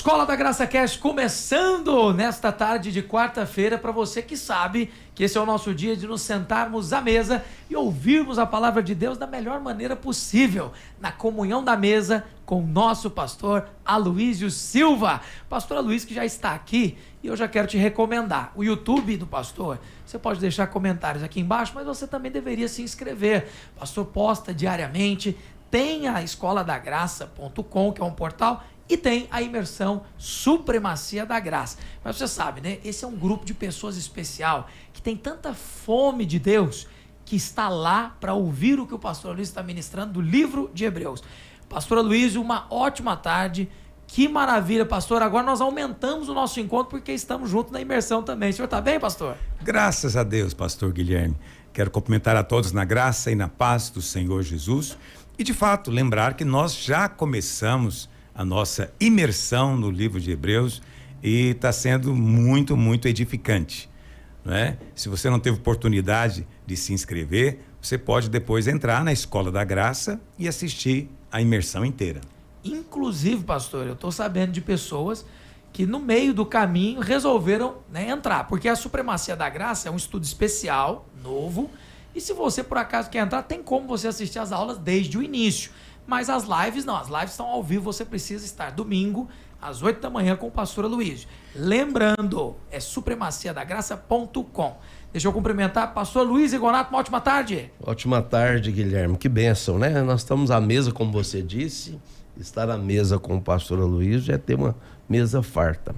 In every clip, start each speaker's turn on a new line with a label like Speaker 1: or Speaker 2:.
Speaker 1: Escola da Graça Cast começando nesta tarde de quarta-feira para você que sabe que esse é o nosso dia de nos sentarmos à mesa e ouvirmos a palavra de Deus da melhor maneira possível, na comunhão da mesa com o nosso pastor Aloísio Silva. Pastor Aloísio que já está aqui e eu já quero te recomendar. O YouTube do pastor, você pode deixar comentários aqui embaixo, mas você também deveria se inscrever. O pastor posta diariamente, tem a escoladagraça.com, que é um portal, e tem a imersão Supremacia da Graça. Mas você sabe, né? Esse é um grupo de pessoas especial que tem tanta fome de Deus que está lá para ouvir o que o pastor Aloísio está ministrando do livro de Hebreus. Pastor Aloísio, uma ótima tarde. Que maravilha, pastor. Agora nós aumentamos o nosso encontro porque estamos juntos na imersão também. O senhor está bem, pastor?
Speaker 2: Graças a Deus, pastor Guilherme. Quero cumprimentar a todos na graça e na paz do Senhor Jesus. E, de fato, lembrar que nós já começamos a nossa imersão no livro de Hebreus e está sendo muito, muito edificante, não é? Se você não teve oportunidade de se inscrever, você pode depois entrar na Escola da Graça e assistir a imersão inteira.
Speaker 1: Inclusive, pastor, eu estou sabendo de pessoas que no meio do caminho resolveram, né, entrar, porque a Supremacia da Graça é um estudo especial, novo, e se você por acaso quer entrar, tem como você assistir as aulas desde o início. Mas as lives não, as lives estão ao vivo, você precisa estar domingo, às 8 da manhã com o pastor Aloísio. Lembrando, é supremaciadagraça.com. Deixa eu cumprimentar pastor Luiz Rigonato, uma ótima tarde.
Speaker 3: Ótima tarde, Guilherme, que bênção, né? Nós estamos à mesa, como você disse, estar à mesa com o pastor Aloísio é ter uma mesa farta.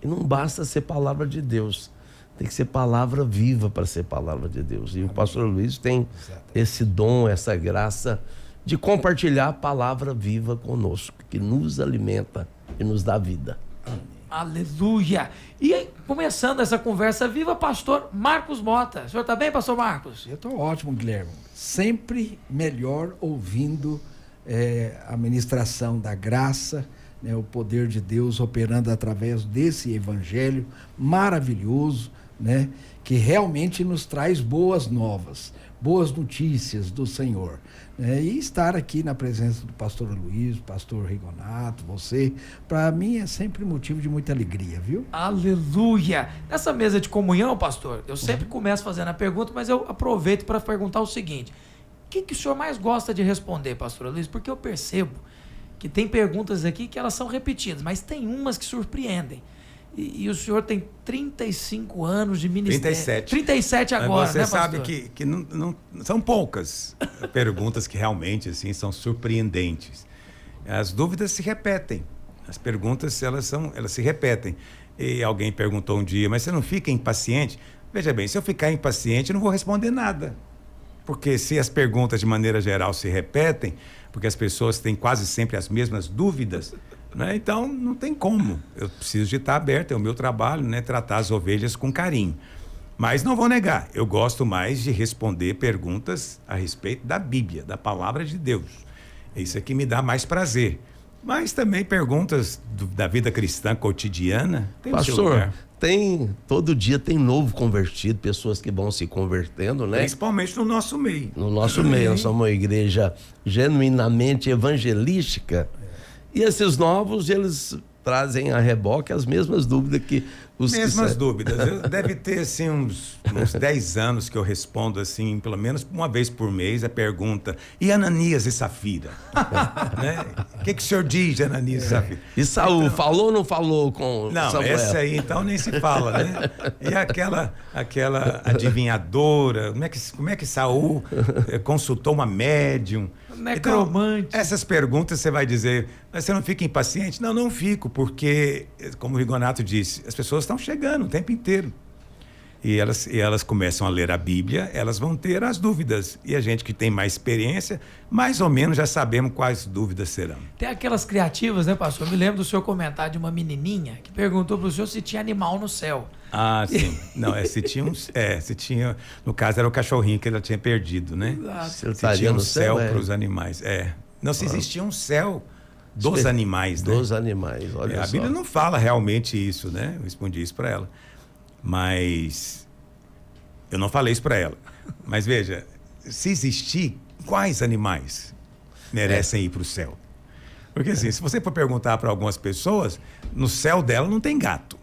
Speaker 3: E não basta ser palavra de Deus, tem que ser palavra viva para ser palavra de Deus. E o pastor Aloísio tem esse dom, essa graça de compartilhar a palavra viva conosco, que nos alimenta e nos dá vida.
Speaker 1: Amém. Aleluia! E aí, começando essa conversa viva, pastor Marcos Mota. O senhor está bem, pastor Marcos?
Speaker 4: Eu estou ótimo, Guilherme. Sempre melhor ouvindo a ministração da graça, né, o poder de Deus operando através desse evangelho maravilhoso, né, que realmente nos traz boas novas, boas notícias do Senhor. E estar aqui na presença do pastor Aloísio, pastor Rigonato, você, para mim é sempre motivo de muita alegria, viu?
Speaker 1: Aleluia! Nessa mesa de comunhão, pastor, eu sempre começo fazendo a pergunta, mas eu aproveito para perguntar o seguinte: o que o senhor mais gosta de responder, pastor Aloísio? Porque eu percebo que tem perguntas aqui que elas são repetidas, mas tem umas que surpreendem. E o senhor tem 35 anos de ministério.
Speaker 2: 37.
Speaker 1: 37 agora,
Speaker 2: você,
Speaker 1: né,
Speaker 2: pastor? Você
Speaker 1: pastor?
Speaker 2: sabe que não são poucas perguntas que realmente assim, são surpreendentes. As dúvidas se repetem. As perguntas elas se repetem. E alguém perguntou um dia, mas você não fica impaciente? Veja bem, se eu ficar impaciente, eu não vou responder nada. Porque se as perguntas de maneira geral se repetem, porque as pessoas têm quase sempre as mesmas dúvidas, né? Então não tem como. Eu preciso de estar aberto, é o meu trabalho, né? Tratar as ovelhas com carinho. Mas não vou negar, eu gosto mais de responder perguntas a respeito da Bíblia, da palavra de Deus. Isso é que me dá mais prazer. Mas também perguntas da vida cristã cotidiana. Tem
Speaker 3: pastor, todo dia tem novo convertido, pessoas que vão se convertendo, né?
Speaker 2: Principalmente no nosso meio.
Speaker 3: No nosso meio, nós somos uma igreja genuinamente evangelística. E esses novos, eles trazem a reboque as mesmas dúvidas que os
Speaker 2: mesmas dúvidas. Deve ter assim uns 10 anos que eu respondo assim, pelo menos uma vez por mês, a pergunta: e Ananias e Safira? Né? O que o senhor diz de Ananias e Safira?
Speaker 3: E Saul, então, falou ou não falou com
Speaker 2: não,
Speaker 3: Samuel?
Speaker 2: Essa aí então nem se fala, né? E aquela adivinhadora, como é que Saul consultou uma médium?
Speaker 1: Necromante.
Speaker 2: Então, essas perguntas você vai dizer, mas você não fica impaciente? Não, não fico, porque, como o Rigonato disse, as pessoas estão chegando o tempo inteiro. E elas começam a ler a Bíblia, elas vão ter as dúvidas. E a gente que tem mais experiência, mais ou menos já sabemos quais dúvidas serão.
Speaker 1: Tem aquelas criativas, né, pastor? Eu me lembro do senhor comentar de uma menininha que perguntou para o senhor se tinha animal no céu.
Speaker 2: Ah, sim. Não, se tinha, no caso era o cachorrinho que ela tinha perdido, né?
Speaker 1: Exato.
Speaker 2: Se tinha um céu para os animais. Não, se existia um céu dos animais, né?
Speaker 3: Dos animais, olha só.
Speaker 2: A Bíblia não fala realmente isso, né? Eu respondi isso para ela. Mas eu não falei isso para ela. Mas veja, se existir, quais animais merecem ir para o céu? Porque assim, se você for perguntar para algumas pessoas, no céu dela não tem gato.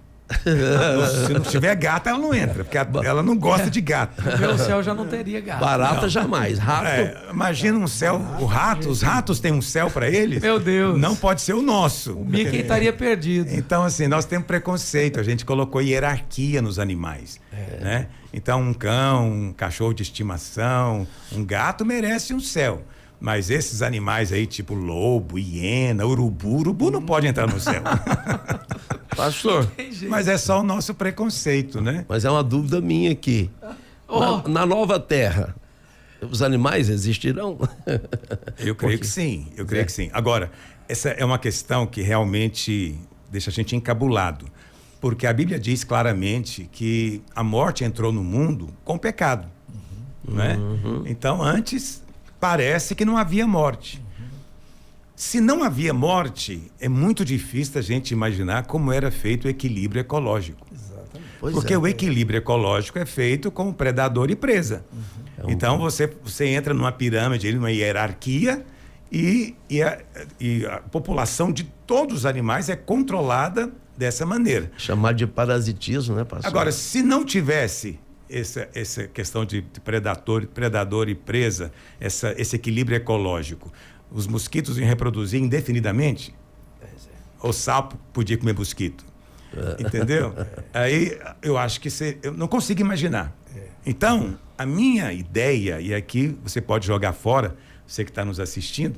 Speaker 2: Se não tiver gato, ela não entra, porque ela não gosta de gato.
Speaker 1: No meu céu já não teria gato.
Speaker 3: Barata jamais. Rato.
Speaker 2: Imagina um céu, os ratos têm um céu para eles?
Speaker 1: Meu Deus.
Speaker 2: Não pode ser o nosso.
Speaker 1: O Mickey estaria perdido.
Speaker 2: Então, assim, nós temos preconceito, a gente colocou hierarquia nos animais, né? Então, um cão, um cachorro de estimação, um gato merece um céu. Mas esses animais aí, tipo lobo, hiena, urubu não pode entrar no céu.
Speaker 3: Pastor,
Speaker 2: Mas é só o nosso preconceito, né?
Speaker 3: mas é uma dúvida minha aqui. Na nova terra, os animais existirão?
Speaker 2: Eu creio que sim, eu creio que sim. Agora, essa é uma questão que realmente deixa a gente encabulado. Porque a Bíblia diz claramente que a morte entrou no mundo com pecado. Né? Então, antes, parece que não havia morte. Se não havia morte, é muito difícil a gente imaginar como era feito o equilíbrio ecológico.
Speaker 3: Pois
Speaker 2: Porque
Speaker 3: é.
Speaker 2: o equilíbrio ecológico é feito com predador e presa. Então você entra numa pirâmide, numa hierarquia, e a população de todos os animais é controlada dessa maneira.
Speaker 3: Chamar de parasitismo, né, pastor?
Speaker 2: Agora, se não tivesse essa questão de predador e presa, esse equilíbrio ecológico, os mosquitos iam reproduzir indefinidamente? O sapo podia comer mosquito. Entendeu? Aí eu acho que eu não consigo imaginar. Então, a minha ideia, e aqui você pode jogar fora, você que está nos assistindo,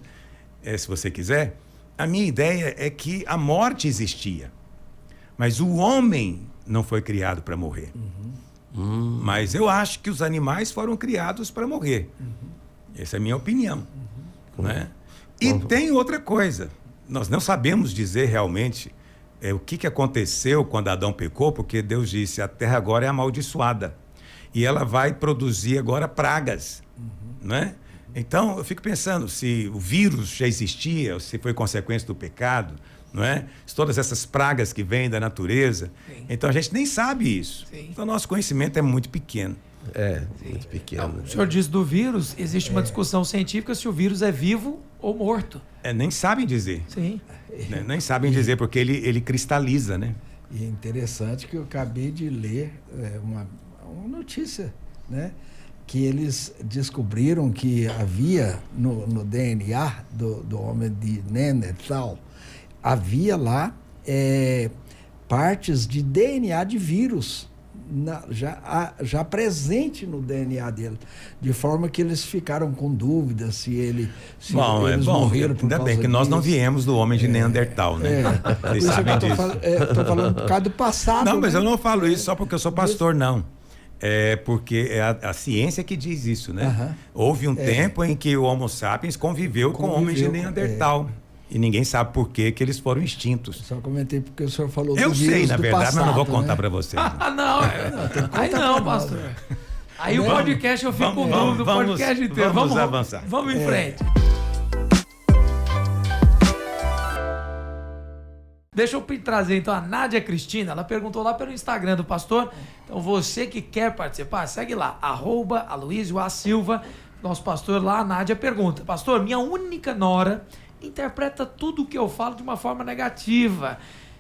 Speaker 2: se você quiser, a minha ideia é que a morte existia. Mas o homem não foi criado para morrer. Mas eu acho que os animais foram criados para morrer. Essa é a minha opinião. Né? E tem outra coisa. Nós não sabemos dizer realmente o que aconteceu quando Adão pecou, porque Deus disse, a terra agora é amaldiçoada. E ela vai produzir agora pragas. Né? Então, eu fico pensando se o vírus já existia, se foi consequência do pecado, não é? Se todas essas pragas que vêm da natureza.
Speaker 1: Sim.
Speaker 2: Então, a gente nem sabe isso.
Speaker 1: Sim.
Speaker 2: Então, nosso conhecimento é muito pequeno.
Speaker 3: Muito pequeno.
Speaker 1: O senhor diz do vírus, existe uma discussão científica se o vírus é vivo ou morto.
Speaker 2: Nem sabem dizer.
Speaker 1: Sim.
Speaker 2: Né? Nem sabem dizer, porque ele cristaliza, né?
Speaker 4: E é interessante que eu acabei de ler uma notícia, né? Que eles descobriram que havia no DNA do homem de Neandertal, havia lá partes de DNA de vírus já presente no DNA dele, de forma que eles ficaram com dúvidas se eles morreram por
Speaker 2: ainda
Speaker 4: causa
Speaker 2: bem que nós não
Speaker 4: disso.
Speaker 2: viemos do homem de Neandertal, né? Vocês sabem disso.
Speaker 4: Estou falando por causa do passado.
Speaker 2: Não, mas
Speaker 4: né?
Speaker 2: eu não falo isso só porque eu sou pastor, não. É porque é a ciência que diz isso, né? Houve um tempo em que o Homo sapiens conviveu com homens de Neandertal. E ninguém sabe por que eles foram extintos.
Speaker 4: Só comentei porque o senhor falou
Speaker 2: Eu
Speaker 4: do
Speaker 2: sei,
Speaker 4: vírus
Speaker 2: na
Speaker 4: do
Speaker 2: verdade,
Speaker 4: passado,
Speaker 2: mas não vou contar
Speaker 4: né?
Speaker 2: para vocês.
Speaker 1: Não, aí não, pastor. Aí o podcast eu fico com dúvida do podcast inteiro.
Speaker 2: Vamos avançar.
Speaker 1: Vamos em frente. Deixa eu trazer então a Nádia Cristina, ela perguntou lá pelo Instagram do pastor. Então você que quer participar, segue lá, @AloísioASilva. Nosso pastor lá, a Nádia pergunta: pastor, minha única nora interpreta tudo o que eu falo de uma forma negativa.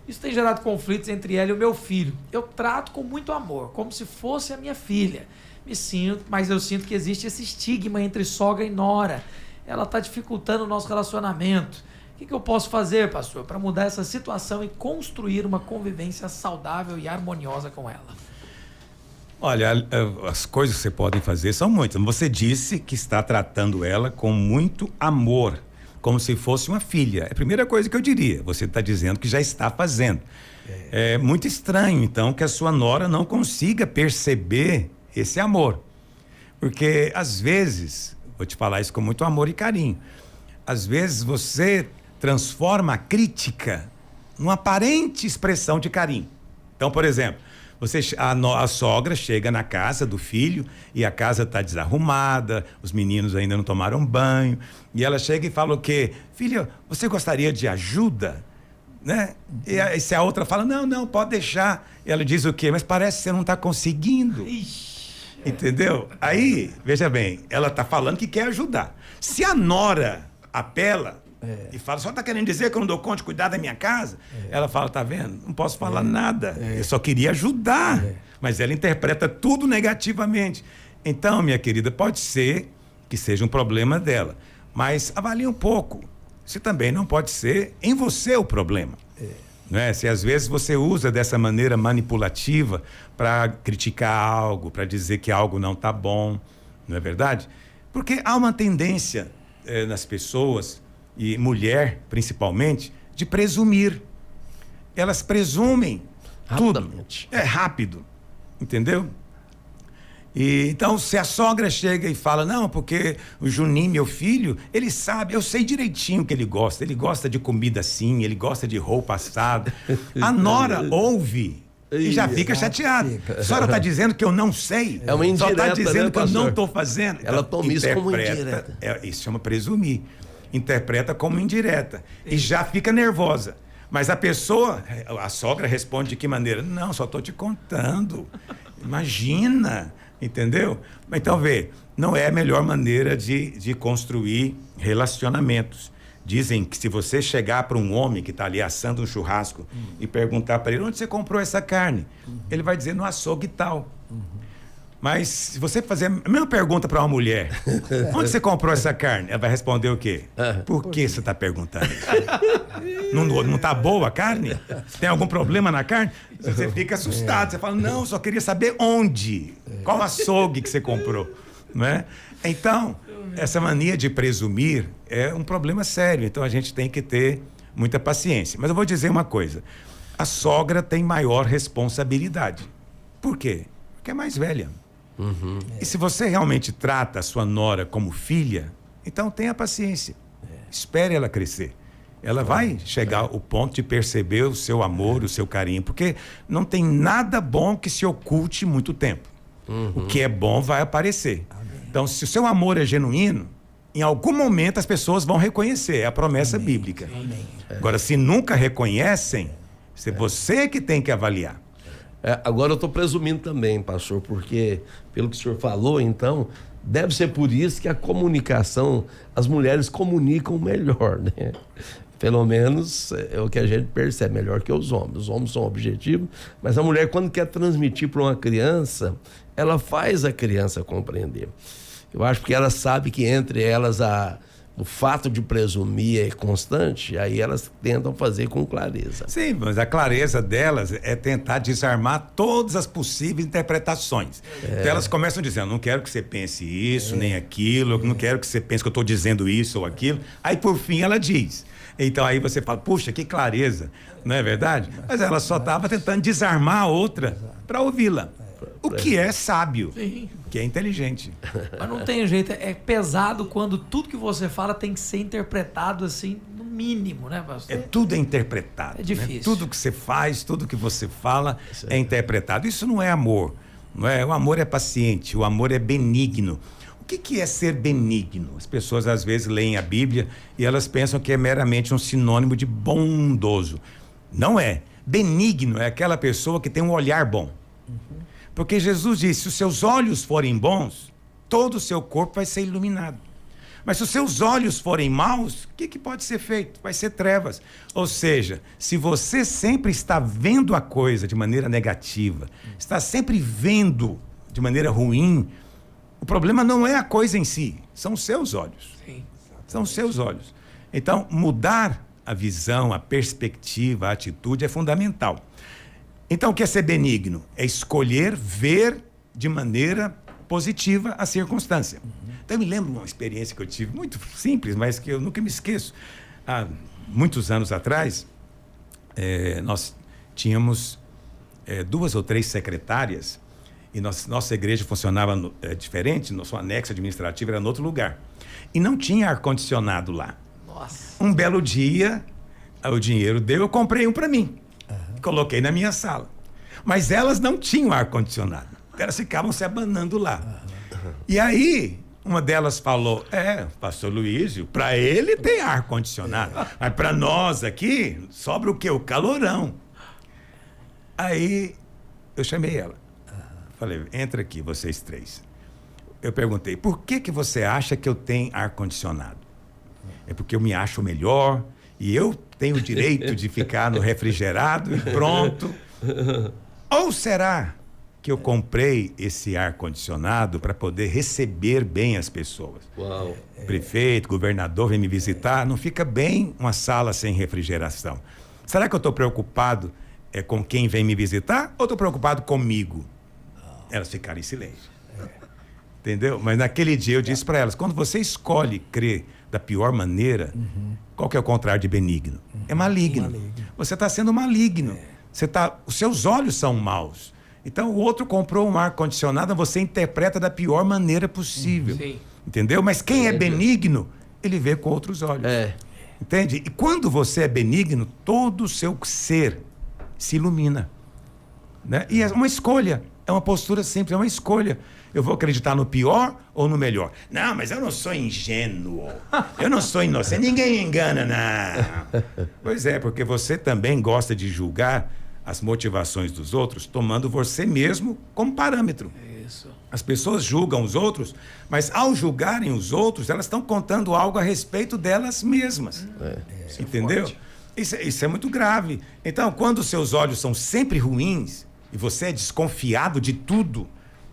Speaker 1: Isso tem gerado conflitos entre ela e o meu filho. Eu trato com muito amor, como se fosse a minha filha. Mas eu sinto que existe esse estigma entre sogra e nora. Ela está dificultando o nosso relacionamento. O que eu posso fazer, pastor, para mudar essa situação e construir uma convivência saudável e harmoniosa com ela?
Speaker 2: Olha, as coisas que você pode fazer são muitas. Você disse que está tratando ela com muito amor, como se fosse uma filha. É a primeira coisa que eu diria. Você está dizendo que já está fazendo. É muito estranho, então, que a sua nora não consiga perceber esse amor. Porque, às vezes, vou te falar isso com muito amor e carinho, às vezes você transforma a crítica numa aparente expressão de carinho. Então, por exemplo, a sogra chega na casa do filho e a casa está desarrumada, os meninos ainda não tomaram banho, e ela chega e fala o quê? Filho, você gostaria de ajuda? Né? E se a outra fala, não, pode deixar. E ela diz o quê? Mas parece que você não está conseguindo. Entendeu? Aí, veja bem, ela está falando que quer ajudar. Se a nora apela, E fala, só está querendo dizer que eu não dou conta de cuidar da minha casa? Ela fala, tá vendo? Não posso falar nada. Eu só queria ajudar. Mas ela interpreta tudo negativamente. Então, minha querida, pode ser que seja um problema dela. Mas avalie um pouco. Se também não pode ser em você o problema. Não é? Se às vezes você usa dessa maneira manipulativa para criticar algo, para dizer que algo não está bom. Não é verdade? Porque há uma tendência nas pessoas, e mulher principalmente, de presumir. Elas presumem
Speaker 3: Rapidamente.
Speaker 2: tudo. É rápido, entendeu? E então, se a sogra chega e fala, não, porque o Juninho, meu filho, ele sabe, eu sei direitinho o que ele gosta de comida assim, ele gosta de roupa assada. A nora ouve e já fica chateada. A senhora está dizendo que eu não sei?
Speaker 3: É uma indireta,
Speaker 2: só está dizendo
Speaker 3: né,
Speaker 2: que eu
Speaker 3: pastor?
Speaker 2: não estou fazendo?
Speaker 3: Ela toma isso como indireta.
Speaker 2: Isso chama presumir. Interpreta como indireta. E já fica nervosa. Mas a pessoa, a sogra responde de que maneira? Não, só estou te contando. Imagina, entendeu? Então, vê, não é a melhor maneira de construir relacionamentos. Dizem que se você chegar para um homem que está ali assando um churrasco e perguntar para ele, onde você comprou essa carne? Ele vai dizer, no açougue tal. Mas se você fazer a mesma pergunta para uma mulher, onde você comprou essa carne? Ela vai responder o quê? Por que você está perguntando? Não está boa a carne? Tem algum problema na carne? Você fica assustado. Você fala, não, só queria saber onde. Qual açougue que você comprou? Não é? Então, essa mania de presumir é um problema sério. Então, a gente tem que ter muita paciência. Mas eu vou dizer uma coisa. A sogra tem maior responsabilidade. Por quê? Porque é mais velha. E se você realmente trata a sua nora como filha, então tenha paciência. Espere ela crescer. Ela vai chegar ao ponto de perceber o seu amor, o seu carinho, porque não tem nada bom que se oculte muito tempo. O que é bom vai aparecer. Então, se o seu amor é genuíno, em algum momento as pessoas vão reconhecer. É a promessa bíblica. Agora, se nunca reconhecem, é você que tem que avaliar.
Speaker 3: Agora eu estou presumindo também, pastor, porque pelo que o senhor falou, então, deve ser por isso que a comunicação, as mulheres comunicam melhor, né? Pelo menos é o que a gente percebe, melhor que os homens. Os homens são objetivos, mas a mulher, quando quer transmitir para uma criança, ela faz a criança compreender. Eu acho que ela sabe que entre elas o fato de presumir é constante, aí elas tentam fazer com clareza.
Speaker 2: Sim, mas a clareza delas é tentar desarmar todas as possíveis interpretações. Então elas começam dizendo, não quero que você pense isso, nem aquilo, não quero que você pense que eu estou dizendo isso ou aquilo. Aí, por fim, ela diz. Então aí você fala, puxa, que clareza, não é verdade? Mas ela só estava tentando desarmar a outra para ouvi-la. O que é sábio,
Speaker 1: Sim.
Speaker 2: que é inteligente.
Speaker 1: Mas não tem jeito, é pesado quando tudo que você fala tem que ser interpretado assim, no mínimo, né, pastor?
Speaker 2: Tudo é interpretado.
Speaker 1: É difícil.
Speaker 2: Né? Tudo que você faz, tudo que você fala é interpretado. Isso não é amor. Não é? O amor é paciente, o amor é benigno. O que é ser benigno? As pessoas às vezes leem a Bíblia e elas pensam que é meramente um sinônimo de bondoso. Não é. Benigno é aquela pessoa que tem um olhar bom. Porque Jesus disse, se os seus olhos forem bons, todo o seu corpo vai ser iluminado. Mas se os seus olhos forem maus, o que pode ser feito? Vai ser trevas. Ou seja, se você sempre está vendo a coisa de maneira negativa, está sempre vendo de maneira ruim, o problema não é a coisa em si, são os seus olhos.
Speaker 1: Sim.
Speaker 2: São os seus olhos. Então, mudar a visão, a perspectiva, a atitude é fundamental. Então, o que é ser benigno? É escolher ver de maneira positiva a circunstância. Então, eu me lembro uma experiência que eu tive, muito simples, mas que eu nunca me esqueço. Há muitos anos atrás, nós tínhamos 2 ou 3 secretárias e nossa igreja funcionava diferente, nosso anexo administrativo era em outro lugar. E não tinha ar-condicionado lá.
Speaker 1: Nossa.
Speaker 2: Um belo dia, o dinheiro deu, eu comprei um para mim. Coloquei na minha sala. Mas elas não tinham ar-condicionado. Elas ficavam se abanando lá. E aí, uma delas falou, pastor Luísio, para ele tem ar-condicionado. Mas para nós aqui, sobra o quê? O calorão. Aí, eu chamei ela. Falei, entra aqui, vocês 3. Eu perguntei, por que você acha que eu tenho ar-condicionado? é porque eu me acho melhor e eu tenho o direito de ficar no refrigerado e pronto. Ou será que eu comprei esse ar-condicionado para poder receber bem as pessoas?
Speaker 3: Uau.
Speaker 2: Prefeito, governador vem me visitar, não fica bem uma sala sem refrigeração. Será que eu estou preocupado com quem vem me visitar ou estou preocupado comigo? Elas ficaram em silêncio. Entendeu? Mas naquele dia eu disse para elas, quando você escolhe crer da pior maneira, qual que é o contrário de benigno? É maligno. Você está sendo maligno. Os seus olhos são maus. Então o outro comprou um ar-condicionado, você interpreta da pior maneira possível.
Speaker 1: Sim.
Speaker 2: Entendeu? Mas quem é benigno, ele vê com outros olhos. Entende? E quando você é benigno, todo o seu ser se ilumina. Né? E é uma escolha. É uma postura simples, é uma escolha. Eu vou acreditar no pior ou no melhor? Não, mas eu não sou ingênuo. Eu não sou inocente. Ninguém me engana, não. Pois é, porque você também gosta de julgar as motivações dos outros, tomando você mesmo como parâmetro.
Speaker 1: Isso.
Speaker 2: As pessoas julgam os outros, mas ao julgarem os outros, elas estão contando algo a respeito delas mesmas. Entendeu? Isso é muito grave. Então, quando os seus olhos são sempre ruins e você é desconfiado de tudo,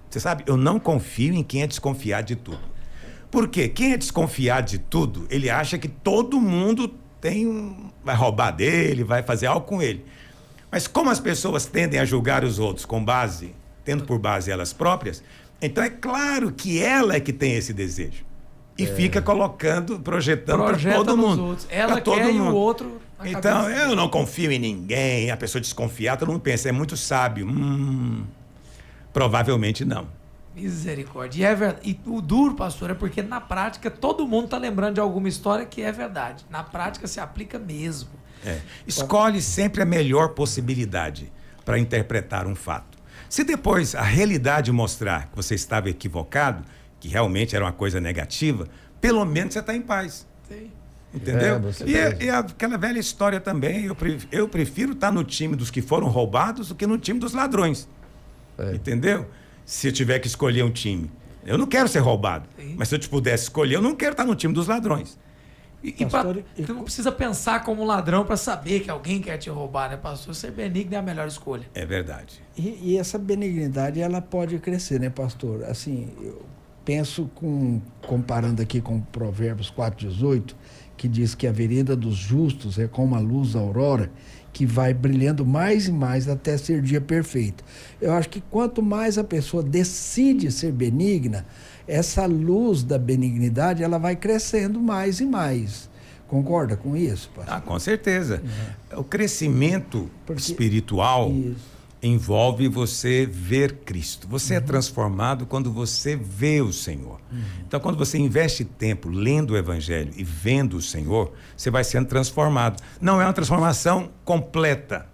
Speaker 2: você sabe, eu não confio em quem é desconfiado de tudo. Por quê? Quem é desconfiado de tudo, ele acha que todo mundo vai roubar dele, vai fazer algo com ele. Mas como as pessoas tendem a julgar os outros tendo por base elas próprias, então é claro que ela é que tem esse desejo. E fica projetando para todo mundo.
Speaker 1: Outros. Ela
Speaker 2: todo
Speaker 1: quer
Speaker 2: mundo.
Speaker 1: E o outro na
Speaker 2: então,
Speaker 1: cabeça.
Speaker 2: Eu não confio em ninguém, a pessoa desconfiada, todo mundo pensa, é muito sábio. Provavelmente não.
Speaker 1: Misericórdia. E é verdade. E o duro, pastor, é porque na prática todo mundo está lembrando de alguma história que é verdade. Na prática se aplica mesmo.
Speaker 2: Escolhe sempre a melhor possibilidade para interpretar um fato. Se depois a realidade mostrar que você estava equivocado, que realmente era uma coisa negativa, pelo menos você está em paz.
Speaker 1: Sim.
Speaker 2: Entendeu? E aquela velha história também, eu prefiro estar no time dos que foram roubados do que no time dos ladrões. Entendeu? Se eu tiver que escolher um time. Eu não quero ser roubado, mas se eu te pudesse escolher, eu não quero estar no time dos ladrões.
Speaker 1: Tu não precisa pensar como um ladrão para saber que alguém quer te roubar, né, pastor? Ser benigno é a melhor escolha.
Speaker 2: É verdade.
Speaker 4: E essa benignidade, ela pode crescer, né, pastor? Assim, eu penso comparando aqui com Provérbios 4:18, que diz que a vereda dos justos é como a luz da aurora, que vai brilhando mais e mais até ser dia perfeito. Eu acho que quanto mais a pessoa decide ser benigna, essa luz da benignidade, ela vai crescendo mais e mais. Concorda com isso, pastor?
Speaker 2: Com certeza. O crescimento espiritual envolve você ver Cristo. Você é transformado quando você vê o Senhor. Então, quando você investe tempo lendo o Evangelho e vendo o Senhor, você vai sendo transformado. Não é uma transformação completa,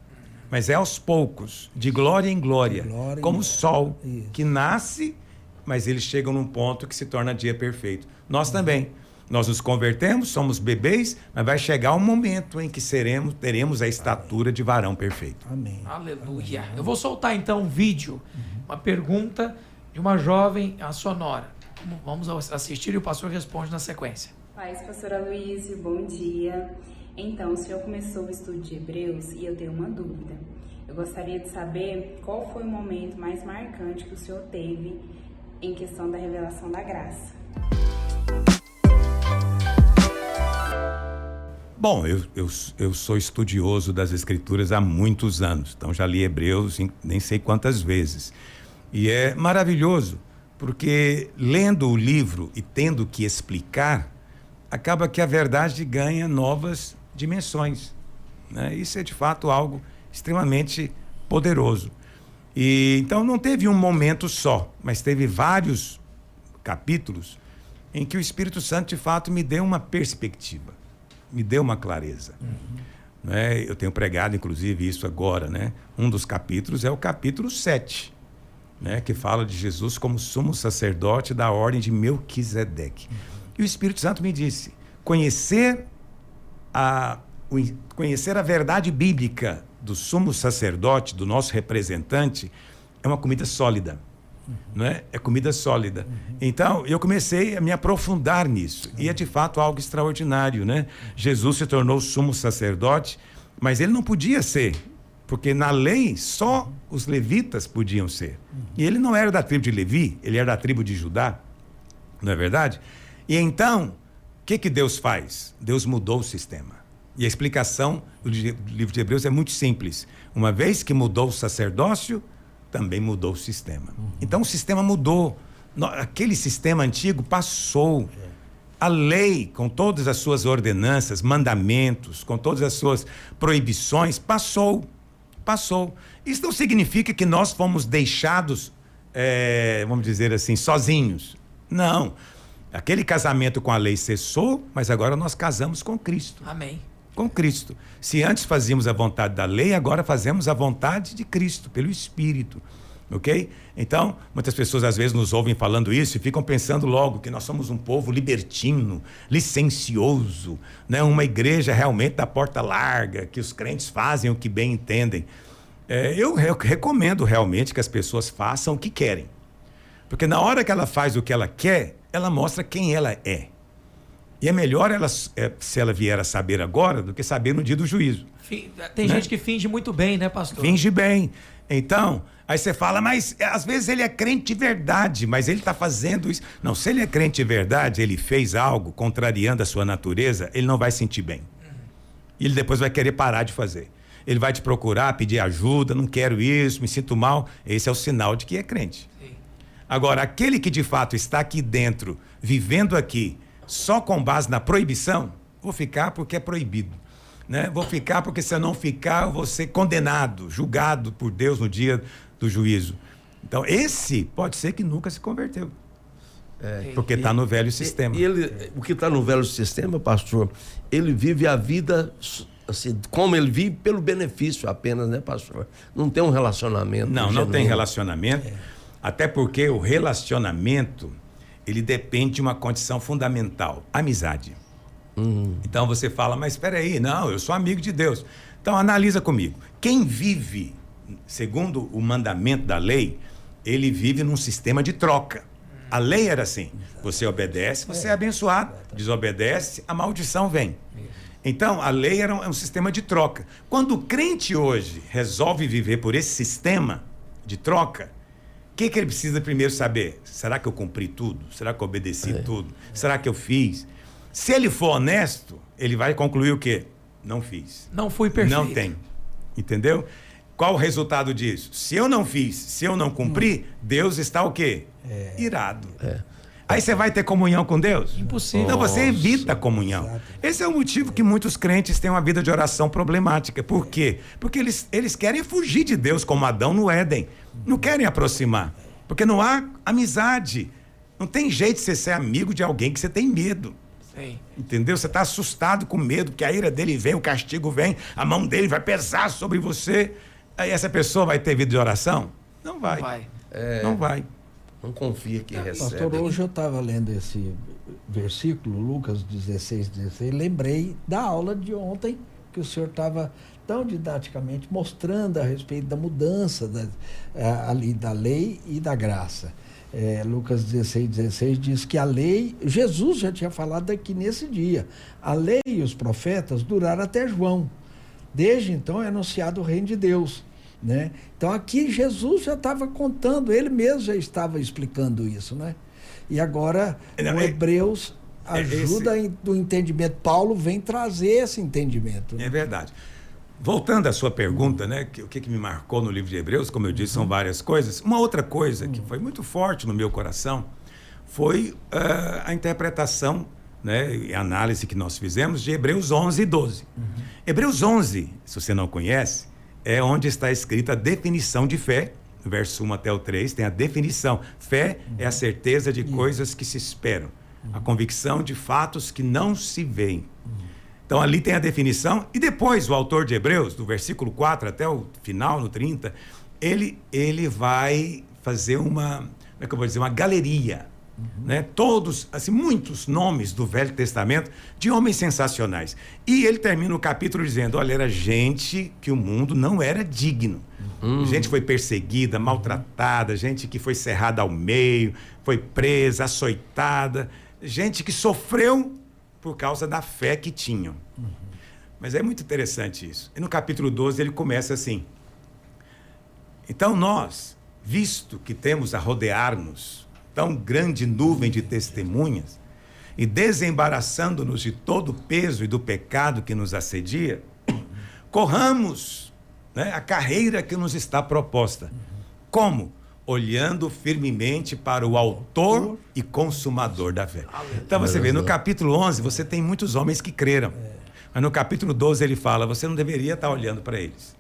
Speaker 2: mas é aos poucos, de glória em glória, como o sol que nasce, mas eles chegam num ponto que se torna dia perfeito. Nós também. Nós nos convertemos, somos bebês, mas vai chegar um momento em que teremos a estatura de varão perfeito.
Speaker 4: Amém.
Speaker 1: Aleluia. Eu vou soltar então um vídeo, uma pergunta de uma jovem, a Sonora. Vamos assistir e o pastor responde na sequência.
Speaker 5: Paz, pastor Aloysio, bom dia. Então, o senhor começou o estudo de Hebreus e eu tenho uma dúvida. Eu gostaria de saber qual foi o momento mais marcante que o senhor teve em questão da revelação da graça.
Speaker 2: Bom, eu sou estudioso das Escrituras há muitos anos, então já li Hebreus nem sei quantas vezes. E é maravilhoso, porque lendo o livro e tendo que explicar, acaba que a verdade ganha novas dimensões. Né? Isso é de fato algo extremamente poderoso. E então não teve um momento só, mas teve vários capítulos em que o Espírito Santo de fato me deu uma perspectiva. Me deu uma clareza. Né? Eu tenho pregado, inclusive, isso agora. Né? Um dos capítulos é o capítulo 7, né? Que fala de Jesus como sumo sacerdote da ordem de Melquisedeque. E o Espírito Santo me disse, conhecer a verdade bíblica do sumo sacerdote, do nosso representante, é uma comida sólida. não é? É comida sólida. Então, eu comecei a me aprofundar nisso. E é de fato algo extraordinário, né? Jesus se tornou sumo sacerdote, mas ele não podia ser, porque na lei só os levitas podiam ser. E ele não era da tribo de Levi, ele era da tribo de Judá, não é verdade? E então, o que Deus faz? Deus mudou o sistema. E a explicação do livro de Hebreus é muito simples. Uma vez que mudou o sacerdócio, também mudou o sistema. Então o sistema mudou. Aquele sistema antigo passou. A lei, com todas as suas ordenanças, mandamentos, com todas as suas proibições, passou. Isso não significa que nós fomos deixados, vamos dizer assim, sozinhos. Não. Aquele casamento com a lei cessou, mas agora nós casamos com Cristo.
Speaker 1: Amém.
Speaker 2: Com Cristo. Se antes fazíamos a vontade da lei, agora fazemos a vontade de Cristo, pelo Espírito. Ok? Então, muitas pessoas às vezes nos ouvem falando isso e ficam pensando logo que nós somos um povo libertino, licencioso, né? Uma igreja realmente da porta larga, que os crentes fazem o que bem entendem. Eu recomendo realmente que as pessoas façam o que querem. Porque na hora que ela faz o que ela quer, ela mostra quem ela é. E é melhor se ela vier a saber agora do que saber no dia do juízo.
Speaker 1: Tem gente que finge muito bem, né, pastor?
Speaker 2: Finge bem. Então, aí você fala, mas às vezes ele é crente de verdade, mas ele está fazendo isso. Não, se ele é crente de verdade, ele fez algo contrariando a sua natureza, ele não vai sentir bem. E ele depois vai querer parar de fazer. Ele vai te procurar, pedir ajuda, não quero isso, me sinto mal. Esse é o sinal de que é crente. Sim. Agora, aquele que de fato está aqui dentro, vivendo aqui, só com base na proibição, vou ficar porque é proibido, né? Vou ficar porque se eu não ficar, eu vou ser condenado, julgado por Deus no dia do juízo. Então, esse pode ser que nunca se converteu. Porque está no velho sistema.
Speaker 3: O que está no velho sistema, pastor, ele vive a vida assim, como ele vive, pelo benefício apenas, né, pastor? Não tem um relacionamento.
Speaker 2: Não tem relacionamento, até porque o relacionamento, ele depende de uma condição fundamental, amizade. Então você fala, mas espera aí, não, eu sou amigo de Deus. Então analisa comigo. Quem vive, segundo o mandamento da lei, ele vive num sistema de troca. A lei era assim, você obedece, você é abençoado, desobedece, a maldição vem. Então a lei era um sistema de troca. Quando o crente hoje resolve viver por esse sistema de troca, o que ele precisa primeiro saber? Será que eu cumpri tudo? Será que eu obedeci tudo? Será que eu fiz? Se ele for honesto, ele vai concluir o quê? Não fiz.
Speaker 1: Não fui perfeito.
Speaker 2: Não tem. Entendeu? Qual o resultado disso? Se eu não fiz, se eu não cumpri, Deus está o quê? Irado. Aí você vai ter comunhão com Deus?
Speaker 1: Impossível.
Speaker 2: Então você evita a comunhão.
Speaker 4: Exato.
Speaker 2: Esse é o motivo que muitos crentes têm uma vida de oração problemática. Por quê? Porque eles querem fugir de Deus como Adão no Éden. Não querem aproximar. Porque não há amizade. Não tem jeito de você ser amigo de alguém que você tem medo.
Speaker 1: Sim.
Speaker 2: Entendeu? Você está assustado com medo, porque a ira dele vem, o castigo vem, a mão dele vai pesar sobre você. Aí essa pessoa vai ter vida de oração? Não vai. Não vai.
Speaker 3: Não confia que recebe.
Speaker 4: Pastor, hoje eu estava lendo esse versículo, Lucas 16, lembrei da aula de ontem, que o senhor estava tão didaticamente mostrando a respeito da mudança ali da lei e da graça. Lucas 16 diz que a lei, Jesus já tinha falado aqui nesse dia, a lei e os profetas duraram até João. Desde então é anunciado o reino de Deus. Né? Então aqui Jesus já estava contando, ele mesmo já estava explicando isso, né? E agora o Hebreus ajuda do entendimento. Paulo vem trazer esse entendimento.
Speaker 2: É verdade. Voltando à sua pergunta, né? O que me marcou no livro de Hebreus, como eu disse, são várias coisas. Uma outra coisa que foi muito forte no meu coração foi a interpretação, né, e a análise que nós fizemos de Hebreus 11 e 12. Hebreus 11, se você não conhece, é onde está escrita a definição de fé, no verso 1 até o 3, tem a definição. Fé é a certeza de coisas que se esperam, a convicção de fatos que não se veem. Então ali tem a definição, e depois o autor de Hebreus, do versículo 4 até o final, no 30, ele vai fazer uma, como é que eu vou dizer, uma galeria né? Todos, assim, muitos nomes do Velho Testamento de homens sensacionais. E ele termina o capítulo dizendo, olha, era gente que o mundo não era digno. Gente foi perseguida, maltratada, gente que foi cerrada ao meio, foi presa, açoitada, gente que sofreu por causa da fé que tinham. Mas é muito interessante isso. E no capítulo 12 ele começa assim, então nós, visto que temos a rodear-nos tão grande nuvem de testemunhas, e desembaraçando-nos de todo o peso e do pecado que nos assedia, corramos, né, a carreira que nos está proposta. Como? Olhando firmemente para o autor e consumador da fé. Então você vê, no capítulo 11, você tem muitos homens que creram. Mas no capítulo 12 ele fala, você não deveria estar olhando para eles.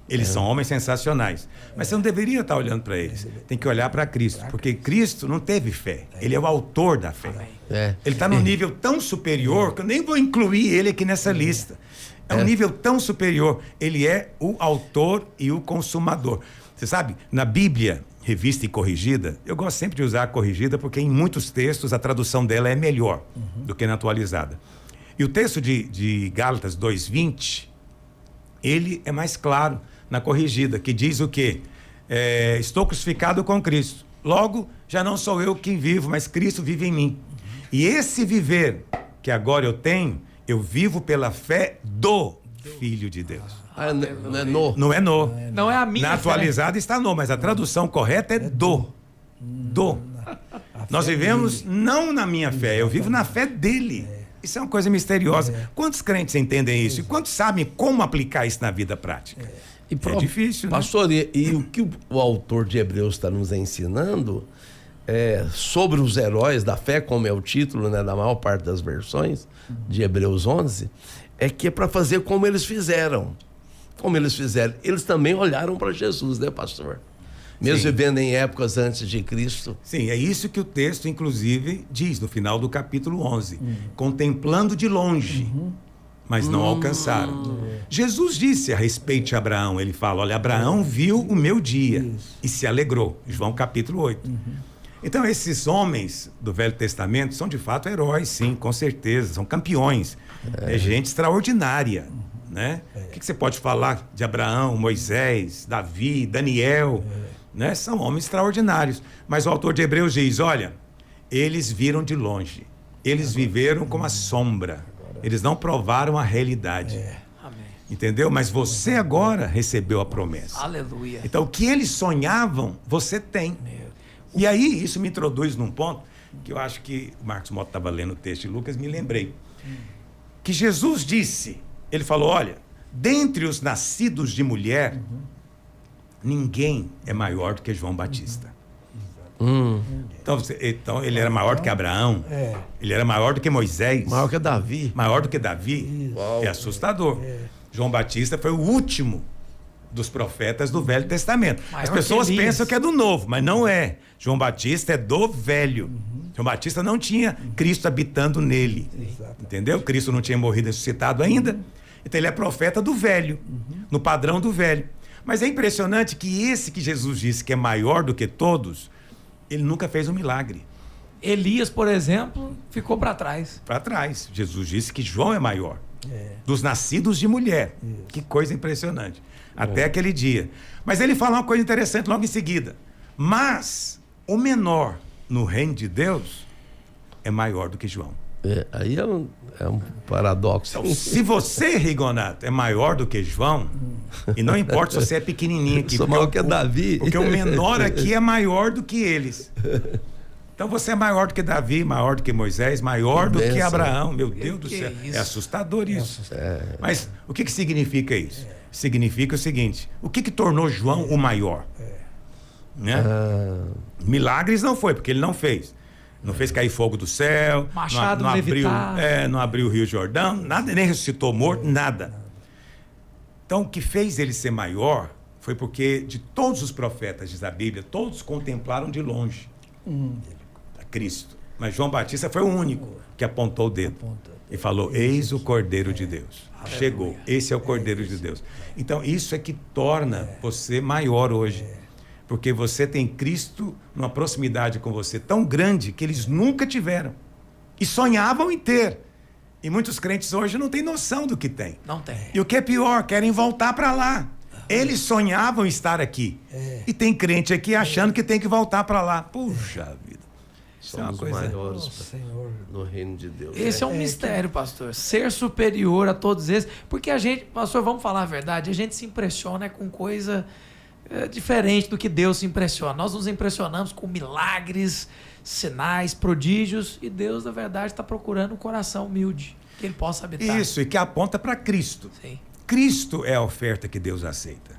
Speaker 2: Eles são homens sensacionais, mas você não deveria estar olhando para eles. Tem que olhar para Cristo, porque Cristo não teve fé. Ele é o autor da fé. Ele está num nível tão superior que eu nem vou incluir ele aqui nessa lista. É um nível tão superior. Ele é o autor e o consumador. Você sabe, na Bíblia, revista e corrigida, eu gosto sempre de usar a corrigida porque em muitos textos a tradução dela é melhor do que na atualizada. E o texto de Gálatas 2:20, ele é mais claro na corrigida, que diz o quê? Estou crucificado com Cristo. Logo, já não sou eu quem vivo, mas Cristo vive em mim. E esse viver que agora eu tenho, eu vivo pela fé do Filho de Deus.
Speaker 3: Não é no.
Speaker 2: Não é no.
Speaker 1: Não é a minha
Speaker 2: Na
Speaker 1: fé.
Speaker 2: atualizada está no, mas a tradução correta é do. Do. Nós vivemos não na minha fé, eu vivo na fé dele. Isso é uma coisa misteriosa. Quantos crentes entendem isso? E quantos sabem como aplicar isso na vida prática? É difícil, né?
Speaker 3: Pastor, e o que o autor de Hebreus está nos ensinando sobre os heróis da fé, como é o título, né, da maior parte das versões de Hebreus 11, é que é para fazer como eles fizeram. Como eles fizeram. Eles também olharam para Jesus, né, pastor? Mesmo vivendo em épocas antes de Cristo.
Speaker 2: Sim, é isso que o texto, inclusive, diz no final do capítulo 11. Contemplando de longe, mas não alcançaram. Jesus disse a respeito de Abraão, ele fala, olha, Abraão viu o meu dia e se alegrou. João capítulo 8. Então, esses homens do Velho Testamento são, de fato, heróis, sim, com certeza. São campeões. É gente extraordinária, né? O que você pode falar de Abraão, Moisés, Davi, Daniel... Né? São homens extraordinários. Mas o autor de Hebreus diz, olha, eles viram de longe. Eles viveram como a sombra. Eles não provaram a realidade.
Speaker 1: Amém.
Speaker 2: Entendeu? Mas você agora recebeu a promessa.
Speaker 1: Aleluia.
Speaker 2: Então, o que eles sonhavam, você tem. E aí, isso me introduz num ponto que eu acho que o Marcos Mota estava lendo o texto de Lucas, me lembrei. Que Jesus disse, ele falou, olha, dentre os nascidos de mulher... ninguém é maior do que João Batista. Então ele era maior do que Abraão, ele era maior do que Moisés,
Speaker 3: Maior que Davi.
Speaker 2: maior do que Davi. É assustador. João Batista foi o último dos profetas do Velho Testamento.
Speaker 1: Maior
Speaker 2: As pessoas
Speaker 1: que Elias.
Speaker 2: pensam que é do Novo, mas não é. João Batista é do Velho. João Batista não tinha Cristo habitando nele. Entendeu? Cristo não tinha morrido e ressuscitado ainda. Então ele é profeta do Velho, no padrão do Velho. Mas é impressionante que esse que Jesus disse que é maior do que todos, ele nunca fez um milagre.
Speaker 1: Elias, por exemplo, ficou para trás.
Speaker 2: Para trás. Jesus disse que João é maior. Dos nascidos de mulher. Que coisa impressionante. Até aquele dia. Mas ele fala uma coisa interessante logo em seguida. Mas o menor no reino de Deus é maior do que João.
Speaker 3: Aí é um paradoxo.
Speaker 2: Então, se você, Rigonato, é maior do que João, e não importa se você é pequenininho aqui,
Speaker 3: Sou maior que Davi.
Speaker 2: porque o menor aqui é maior do que eles. Então você é maior do que Davi, maior do que Moisés, maior do que Abraão. Meu Deus do céu, é assustador isso. Mas o que significa isso? Significa o seguinte, o que tornou João o maior? Né? Milagres não foi, porque ele não fez. Não fez cair fogo do céu,
Speaker 1: Machado
Speaker 2: não abriu,
Speaker 1: levitar.
Speaker 2: não abriu o Rio Jordão, nada, nem ressuscitou morto, nada. Então, o que fez ele ser maior foi porque de todos os profetas, diz a Bíblia, todos contemplaram de longe a Cristo. Mas João Batista foi o único que apontou o dedo e falou, eis o Cordeiro de Deus. Chegou, esse é o Cordeiro de Deus. Então, isso é que torna você maior hoje. Porque você tem Cristo numa proximidade com você tão grande que eles nunca tiveram. E sonhavam em ter. E muitos crentes hoje não têm noção do que tem.
Speaker 1: Não tem.
Speaker 2: E o que é pior, querem voltar para lá. Eles sonhavam estar aqui. E tem crente aqui achando que tem que voltar para lá. Puxa vida. Isso é uma
Speaker 3: Somos
Speaker 2: coisa...
Speaker 3: maiores
Speaker 4: Senhor.
Speaker 3: no reino de Deus.
Speaker 1: Esse é um mistério, pastor. Ser superior a todos esses. Porque a gente, pastor, vamos falar a verdade, a gente se impressiona com coisa diferente do que Deus se impressiona. Nós nos impressionamos com milagres, sinais, prodígios, e Deus, na verdade, está procurando um coração humilde, que Ele possa habitar.
Speaker 2: Isso, e que aponta para Cristo.
Speaker 1: Sim.
Speaker 2: Cristo é a oferta que Deus aceita.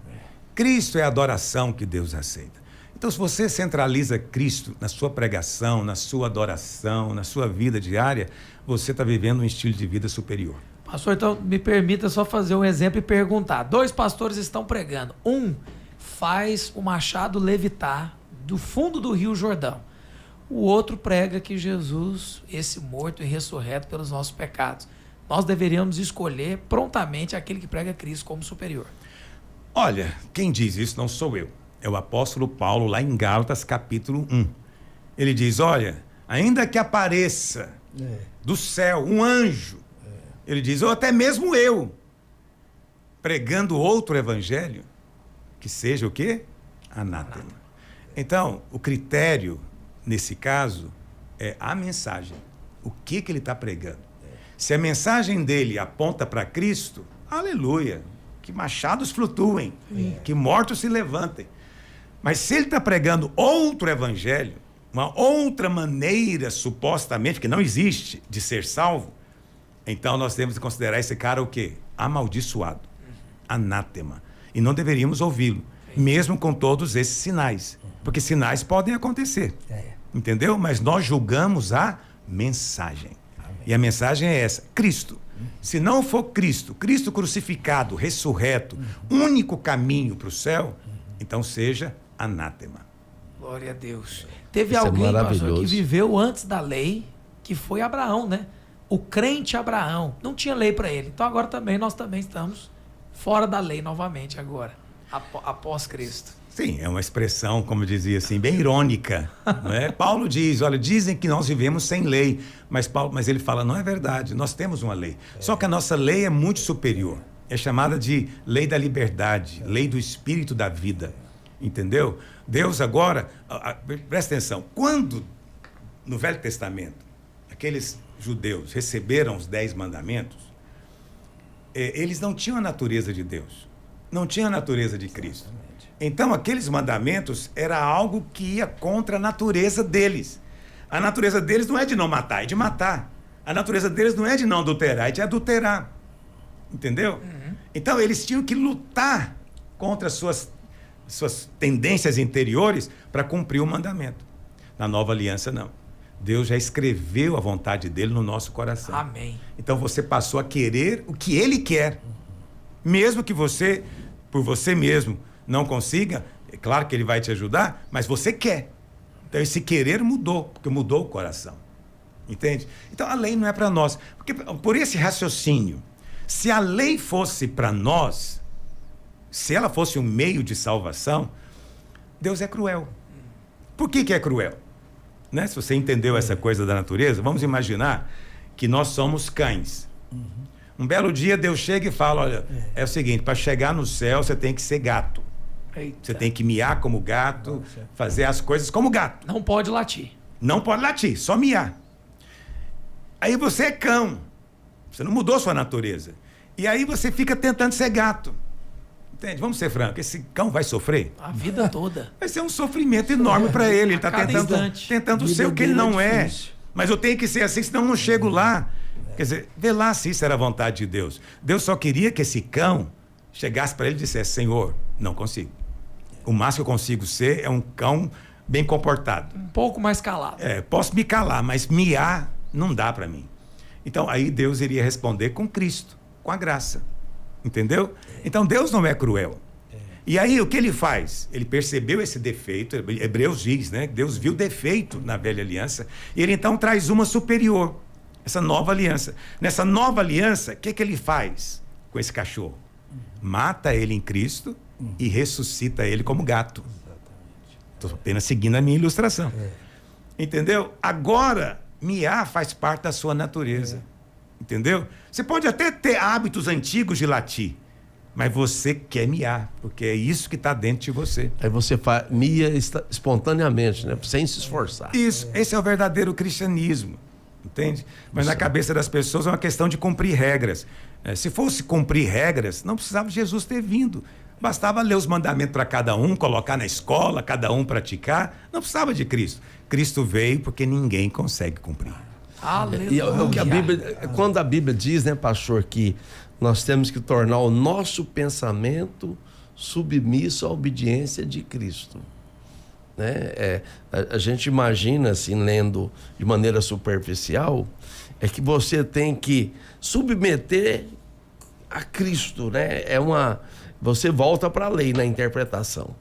Speaker 2: Cristo é a adoração que Deus aceita. Então, se você centraliza Cristo na sua pregação, na sua adoração, na sua vida diária, você está vivendo um estilo de vida superior.
Speaker 1: Pastor, então me permita só fazer um exemplo e perguntar. 2 pastores estão pregando. Um faz o machado levitar do fundo do Rio Jordão. O outro prega que Jesus, esse morto e ressurreto pelos nossos pecados. Nós deveríamos escolher prontamente aquele que prega Cristo como superior.
Speaker 2: Olha, quem diz isso não sou eu. É o apóstolo Paulo, lá em Gálatas, capítulo 1. Ele diz, olha, ainda que apareça do céu um anjo, ele diz, ou até mesmo eu, pregando outro evangelho, que seja o quê? Anátema. Então, o critério, nesse caso, é a mensagem. O que ele está pregando? Se a mensagem dele aponta para Cristo, aleluia, que machados flutuem, que mortos se levantem. Mas se ele está pregando outro evangelho, uma outra maneira, supostamente, que não existe, de ser salvo, então nós temos que considerar esse cara o quê? Amaldiçoado, anátema. E não deveríamos ouvi-lo, mesmo com todos esses sinais. Porque sinais podem acontecer, entendeu? Mas nós julgamos a mensagem. E a mensagem é essa, Cristo. Se não for Cristo, Cristo crucificado, ressurreto, único caminho para o céu, então seja anátema.
Speaker 1: Glória a Deus. Teve
Speaker 3: Isso é
Speaker 1: alguém, pastor,
Speaker 3: maravilhoso.
Speaker 1: que viveu antes da lei, que foi Abraão, né? O crente Abraão. Não tinha lei para ele. Então agora também, nós também estamos fora da lei novamente agora, após Cristo.
Speaker 2: Sim, é uma expressão, como dizia assim, bem irônica, não é? Paulo diz, olha, dizem que nós vivemos sem lei, mas ele fala, não é verdade, nós temos uma lei. Só que a nossa lei é muito superior. É chamada de lei da liberdade, lei do espírito da vida, entendeu? Deus agora, presta atenção, quando no Velho Testamento, aqueles judeus receberam os 10 mandamentos, eles não tinham a natureza de Deus, não tinham a natureza de Cristo. Então, aqueles mandamentos era algo que ia contra a natureza deles. A natureza deles não é de não matar, é de matar. A natureza deles não é de não adulterar, é de adulterar. Entendeu? Então, eles tinham que lutar contra as suas tendências interiores para cumprir o mandamento. Na nova aliança, não. Deus já escreveu a vontade dele no nosso coração.
Speaker 1: Amém.
Speaker 2: Então, você passou a querer o que ele quer. Mesmo que você, por você mesmo, não consiga, é claro que ele vai te ajudar, mas você quer. Então esse querer mudou, porque mudou o coração. Entende? Então a lei não é para nós. Porque por esse raciocínio, se a lei fosse para nós, se ela fosse um meio de salvação, Deus é cruel. Por que é cruel? Né? Se você entendeu essa coisa da natureza, vamos imaginar que nós somos cães. Um belo dia Deus chega e fala, olha, é o seguinte, para chegar no céu você tem que ser gato.
Speaker 1: Eita.
Speaker 2: Você tem que miar como gato, fazer as coisas como gato.
Speaker 1: Não pode latir.
Speaker 2: Não pode latir, só miar. Aí você é cão. Você não mudou sua natureza. E aí você fica tentando ser gato. Entende? Vamos ser francos. Esse cão vai sofrer?
Speaker 1: A vida toda.
Speaker 2: Vai ser um sofrimento enorme para ele. Ele está
Speaker 1: cada instante.
Speaker 2: tentando
Speaker 4: Vida
Speaker 2: ser o que ele
Speaker 4: dele é
Speaker 2: não é.
Speaker 4: difícil.
Speaker 2: Mas eu tenho que ser assim, senão eu não chego lá. Quer dizer, vê lá se isso era a vontade de Deus. Deus só queria que esse cão chegasse para ele e dissesse, Senhor, não consigo. O máximo que eu consigo ser é um cão bem comportado.
Speaker 1: Um pouco mais calado.
Speaker 2: Posso me calar, mas miar não dá para mim. Então, aí Deus iria responder com Cristo, com a graça. Entendeu? Então, Deus não é cruel. E aí, o que ele faz? Ele percebeu esse defeito, Hebreus diz, né? Deus viu defeito na velha aliança, e ele então traz uma superior, essa nova aliança. Nessa nova aliança, o que ele faz com esse cachorro? Mata ele em Cristo e ressuscita ele como gato. Estou apenas seguindo a minha ilustração. Entendeu? Agora, miar faz parte da sua natureza. Entendeu? Você pode até ter hábitos antigos de latir, mas você quer miar, porque é isso que está dentro de você.
Speaker 3: Aí você mia espontaneamente, né? Sem se esforçar.
Speaker 2: Isso, esse é o verdadeiro cristianismo, entende? Mas na cabeça das pessoas é uma questão de cumprir regras. Se fosse cumprir regras, não precisava Jesus ter vindo. Bastava ler os mandamentos para cada um, colocar na escola, cada um praticar. Não precisava de Cristo. Cristo veio porque ninguém consegue cumprir.
Speaker 1: Aleluia.
Speaker 3: E o que a Bíblia, quando a Bíblia diz, né, pastor, que nós temos que tornar o nosso pensamento submisso à obediência de Cristo. Né? A gente imagina, assim, lendo de maneira superficial, é que você tem que submeter a Cristo, né? Você volta para a lei na interpretação.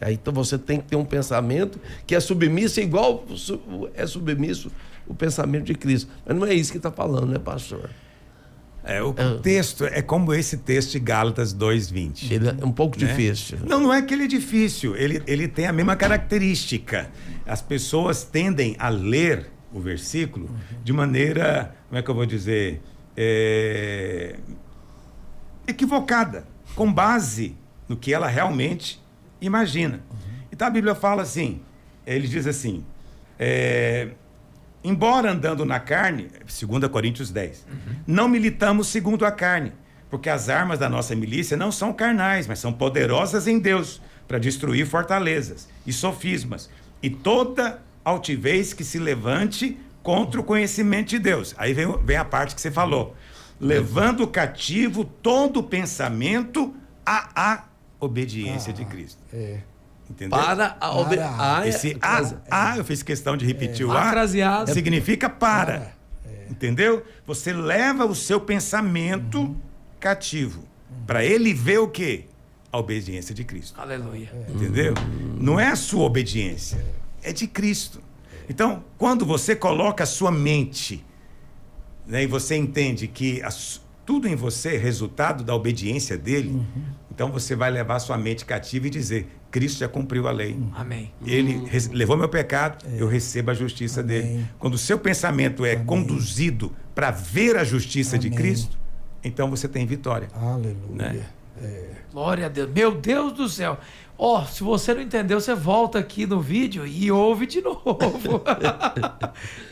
Speaker 3: Aí então você tem que ter um pensamento que é submisso, igual é submisso o pensamento de Cristo. Mas não é isso que está falando, né, pastor?
Speaker 2: O texto é como esse texto de Gálatas 2:20.
Speaker 3: Ele é um pouco difícil.
Speaker 2: Não é que ele é difícil. Ele tem a mesma característica. As pessoas tendem a ler o versículo de maneira, como é que eu vou dizer, equivocada, com base no que ela realmente imagina. Então a Bíblia fala assim, ele diz assim, embora andando na carne, 2 Coríntios 10, não militamos segundo a carne, porque as armas da nossa milícia não são carnais, mas são poderosas em Deus para destruir fortalezas e sofismas e toda altivez que se levante contra o conhecimento de Deus. Aí vem a parte que você falou, levando cativo todo pensamento à obediência de Cristo. Entendeu? Esse eu fiz questão de repetir o
Speaker 1: Parafraseado.
Speaker 2: significa para. Entendeu? Você leva o seu pensamento cativo para ele ver o quê? A obediência de Cristo.
Speaker 1: Aleluia.
Speaker 2: Entendeu? Não é a sua obediência, é de Cristo. Então, quando você coloca a sua mente, né, e você entende que tudo em você é resultado da obediência dele, então você vai levar a sua mente cativa e dizer, Cristo já cumpriu a lei.
Speaker 1: Amém.
Speaker 2: Ele levou meu pecado, eu recebo a justiça dele. Quando o seu pensamento é conduzido para ver a justiça de Cristo, então você tem vitória.
Speaker 4: Aleluia.
Speaker 2: Né?
Speaker 1: Glória a Deus. Meu Deus do céu. Se você não entendeu, você volta aqui no vídeo e ouve de novo.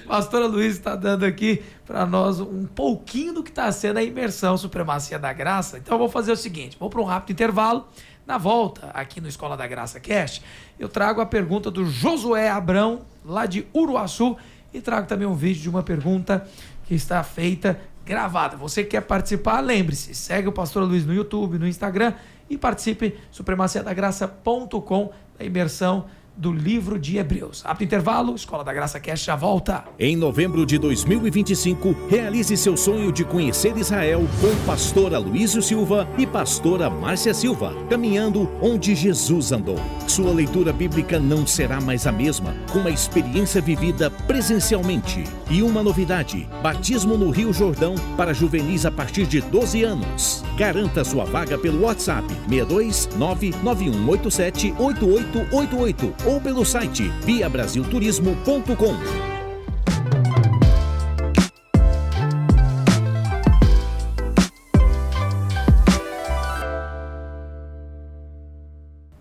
Speaker 1: Pastora Luísa está dando aqui para nós um pouquinho do que está sendo a imersão Supremacia da Graça. Então eu vou fazer o seguinte, vou para um rápido intervalo. Na volta, aqui no Escola da Graça Cast, eu trago a pergunta do Josué Abrão, lá de Uruaçu, e trago também um vídeo de uma pergunta que está feita gravada. Você que quer participar, lembre-se, segue o Pastor Luiz no YouTube, no Instagram e participe supremaciadagraça.com da imersão do livro de Hebreus. Rápido intervalo, Escola da Graça Cast já volta.
Speaker 6: Em novembro de 2025, realize seu sonho de conhecer Israel com pastora Aloísio Silva e pastora Márcia Silva, caminhando onde Jesus andou. Sua leitura bíblica não será mais a mesma, com uma experiência vivida presencialmente. E uma novidade, batismo no Rio Jordão para juvenis a partir de 12 anos. Garanta sua vaga pelo WhatsApp 62991878888 ou pelo site viabrasilturismo.com.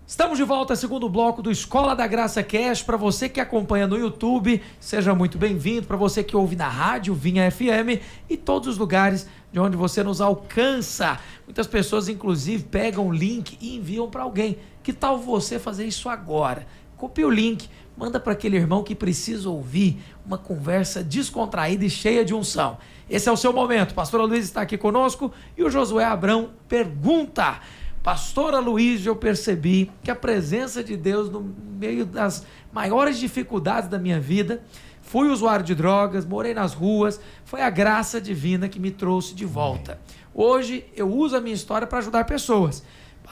Speaker 1: Estamos de volta ao segundo bloco do Escola da Graça Cast. Para você que acompanha no YouTube, seja muito bem-vindo. Para você que ouve na rádio, Vinha FM e todos os lugares de onde você nos alcança. Muitas pessoas, inclusive, pegam o link e enviam para alguém. Que tal você fazer isso agora? Copia o link, manda para aquele irmão que precisa ouvir uma conversa descontraída e cheia de unção. Esse é o seu momento. Pastora Luísa está aqui conosco e o Josué Abrão pergunta: Pastora Luísa, eu percebi que a presença de Deus no meio das maiores dificuldades da minha vida, fui usuário de drogas, morei nas ruas, foi a graça divina que me trouxe de volta. Hoje eu uso a minha história para ajudar pessoas.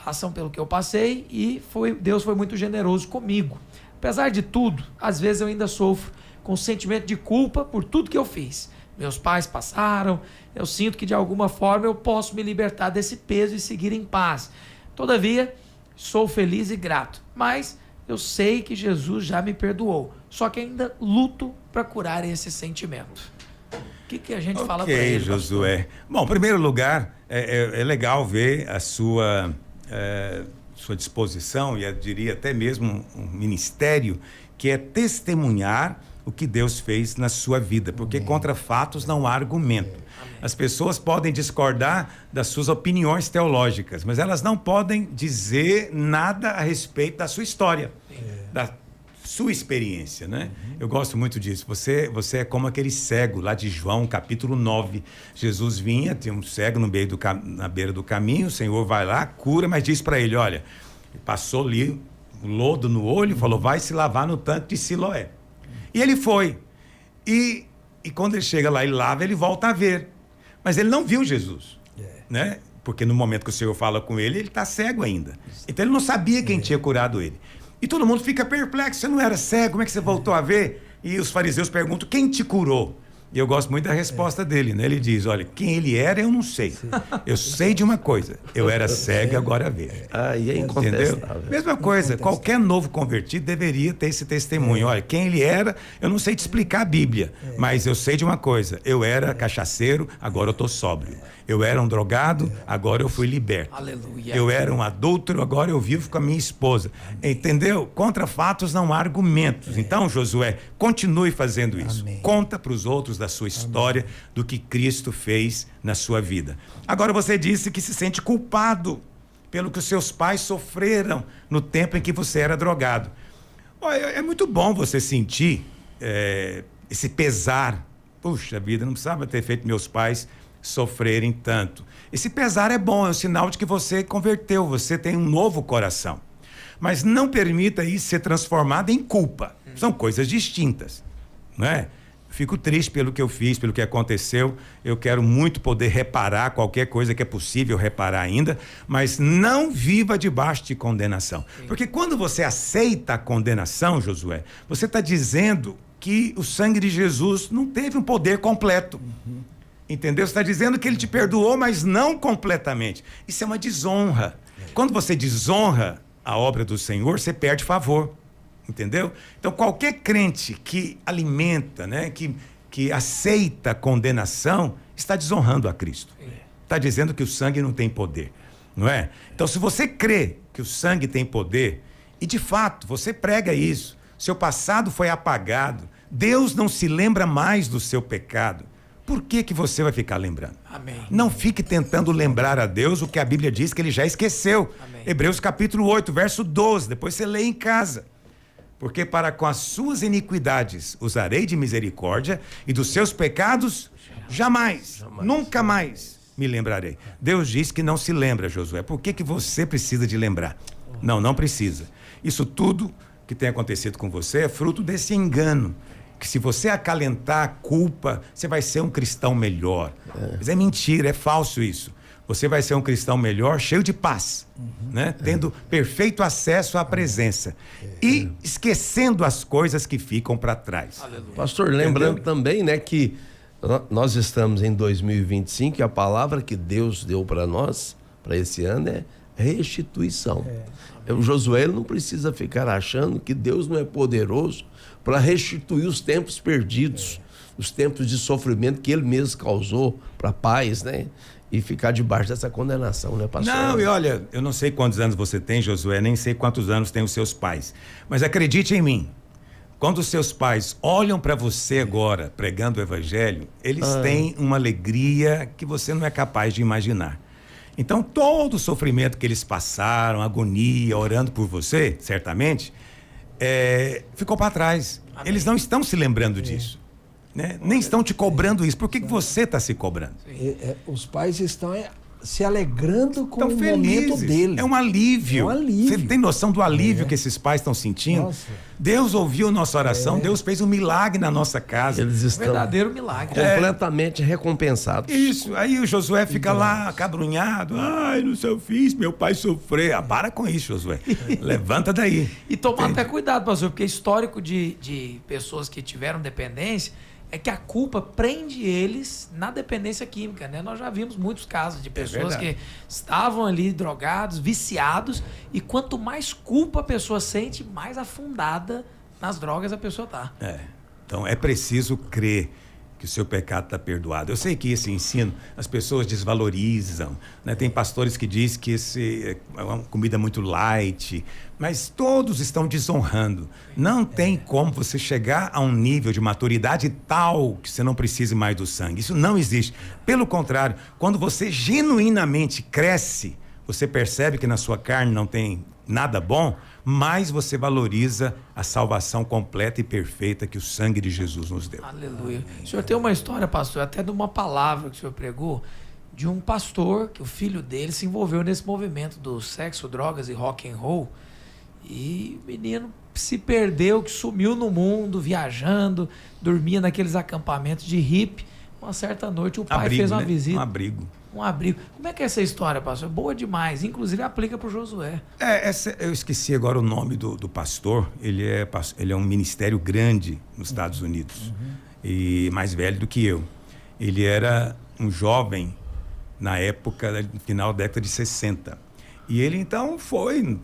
Speaker 1: Passam pelo que eu passei e Deus foi muito generoso comigo. Apesar de tudo, às vezes eu ainda sofro com sentimento de culpa por tudo que eu fiz. Meus pais passaram, eu sinto que de alguma forma eu posso me libertar desse peso e seguir em paz. Todavia, sou feliz e grato, mas eu sei que Jesus já me perdoou, só que ainda luto para curar esse sentimento. O que a gente fala para ele, pastor?
Speaker 2: Josué. Bom, em primeiro lugar, é legal ver a sua disposição, e eu diria até mesmo um ministério, que é testemunhar o que Deus fez na sua vida, porque contra fatos não há argumento. As pessoas podem discordar das suas opiniões teológicas, mas elas não podem dizer nada a respeito da sua história, da sua experiência, né? Eu gosto muito disso. Você é como aquele cego lá de João, capítulo 9. Jesus vinha, tem um cego na beira do caminho, o Senhor vai lá, cura, mas diz para ele, olha, passou ali o lodo no olho, falou, vai se lavar no tanque de Siloé. E ele foi. E quando ele chega lá e lava, ele volta a ver. Mas ele não viu Jesus, né? Porque no momento que o Senhor fala com ele, ele está cego ainda. Então ele não sabia quem tinha curado ele. E todo mundo fica perplexo, você não era cego, como é que você voltou a ver? E os fariseus perguntam, quem te curou? E eu gosto muito da resposta dele, né? Ele diz, olha, quem ele era eu não sei. Eu sei de uma coisa, eu era cego e agora vejo.
Speaker 3: Aí é
Speaker 2: Entendeu?
Speaker 3: incontestável.
Speaker 2: Mesma coisa, qualquer novo convertido deveria ter esse testemunho. Olha, quem ele era, eu não sei te explicar a Bíblia, mas eu sei de uma coisa, eu era cachaceiro, agora eu estou sóbrio. Eu era um drogado, agora eu fui liberto.
Speaker 1: Aleluia.
Speaker 2: Eu era um adúltero, agora eu vivo com a minha esposa. Entendeu? Contra fatos não há argumentos. Então, Josué, continue fazendo isso.
Speaker 4: Amém.
Speaker 2: Conta para os outros da sua história, do que Cristo fez na sua vida. Agora, você disse que se sente culpado pelo que os seus pais sofreram no tempo em que você era drogado. Olha, é muito bom você sentir esse pesar. Puxa vida, não precisava ter feito meus pais sofrerem tanto. Esse pesar é bom, é um sinal de que você converteu, você tem um novo coração. Mas não permita isso ser transformado em culpa. São coisas distintas, não é? Fico triste pelo que eu fiz, pelo que aconteceu. Eu quero muito poder reparar qualquer coisa que é possível reparar ainda, mas não viva debaixo de condenação. Porque quando você aceita a condenação, Josué, você está dizendo que o sangue de Jesus não teve um poder completo. Entendeu? Você está dizendo que ele te perdoou, mas não completamente. Isso é uma desonra. Quando você desonra a obra do Senhor, você perde favor. Entendeu? Então, qualquer crente que alimenta, né, que aceita a condenação, está desonrando a Cristo. Está dizendo que o sangue não tem poder, não é? Então, se você crê que o sangue tem poder, e de fato, você prega isso, seu passado foi apagado, Deus não se lembra mais do seu pecado, por que você vai ficar lembrando?
Speaker 1: Amém.
Speaker 2: Não fique tentando lembrar a Deus o que a Bíblia diz que ele já esqueceu.
Speaker 1: Amém.
Speaker 2: Hebreus capítulo 8, verso 12, depois você lê em casa. Porque para com as suas iniquidades usarei de misericórdia e dos seus pecados jamais, nunca mais me lembrarei. Deus diz que não se lembra, Josué. Por que você precisa de lembrar? Não precisa. Isso tudo que tem acontecido com você é fruto desse engano. Que se você acalentar a culpa, você vai ser um cristão melhor. Mas é mentira, é falso isso. Você vai ser um cristão melhor, cheio de paz, né? Tendo perfeito acesso à presença e esquecendo as coisas que ficam para trás.
Speaker 1: Aleluia.
Speaker 3: Pastor, lembrando também, né, que nós estamos em 2025 e a palavra que Deus deu para nós, para esse ano, é restituição. O Josué não precisa ficar achando que Deus não é poderoso para restituir os tempos perdidos, os tempos de sofrimento que ele mesmo causou para pais, né? E ficar debaixo dessa condenação, né, pastor?
Speaker 2: Não, e olha, eu não sei quantos anos você tem, Josué, nem sei quantos anos tem os seus pais, mas acredite em mim, quando os seus pais olham para você agora, pregando o evangelho, eles têm uma alegria que você não é capaz de imaginar. Então, todo o sofrimento que eles passaram, agonia, orando por você, certamente, ficou para trás. Amém. Eles não estão se lembrando disso. Né? Nem estão te cobrando isso. Por que você está se cobrando?
Speaker 4: Os pais estão se alegrando com
Speaker 2: estão
Speaker 4: o
Speaker 2: felizes.
Speaker 4: Momento dele.
Speaker 2: É um alívio.
Speaker 4: É um alívio.
Speaker 2: Você tem noção do alívio que esses pais estão sentindo?
Speaker 4: Nossa.
Speaker 2: Deus ouviu nossa oração, Deus fez um milagre na nossa casa.
Speaker 3: Eles estão
Speaker 1: Verdadeiro milagre.
Speaker 3: completamente recompensados.
Speaker 2: Isso, aí o Josué fica lá acabrunhado. Ai, não sei o que eu fiz, meu pai sofreu. Para com isso, Josué. Levanta daí.
Speaker 1: E tomar até cuidado, pastor, porque histórico de pessoas que tiveram dependência é que a culpa prende eles na dependência química, né? Nós já vimos muitos casos de pessoas que estavam ali drogados, viciados, e quanto mais culpa a pessoa sente, mais afundada nas drogas a pessoa tá.
Speaker 2: Então é preciso crer que o seu pecado está perdoado. Eu sei que esse ensino as pessoas desvalorizam, né? Tem pastores que dizem que esse é uma comida muito light, mas todos estão desonrando. Não tem como você chegar a um nível de maturidade tal que você não precise mais do sangue. Isso não existe. Pelo contrário, quando você genuinamente cresce, você percebe que na sua carne não tem nada bom, mais você valoriza a salvação completa e perfeita que o sangue de Jesus nos deu.
Speaker 1: Aleluia. O senhor tem uma história, pastor, até de uma palavra que o senhor pregou, de um pastor que o filho dele se envolveu nesse movimento do sexo, drogas e rock and roll, e o menino se perdeu, que sumiu no mundo, viajando, dormia naqueles acampamentos de hippie. Uma certa noite o pai fez uma visita. Um abrigo. Como é que é essa história, pastor? Boa demais. Inclusive aplica para o Josué.
Speaker 2: Eu esqueci agora o nome do pastor. Ele é um ministério grande nos Estados Unidos. E mais velho do que eu. Ele era um jovem na época, no final da década de 60. E ele então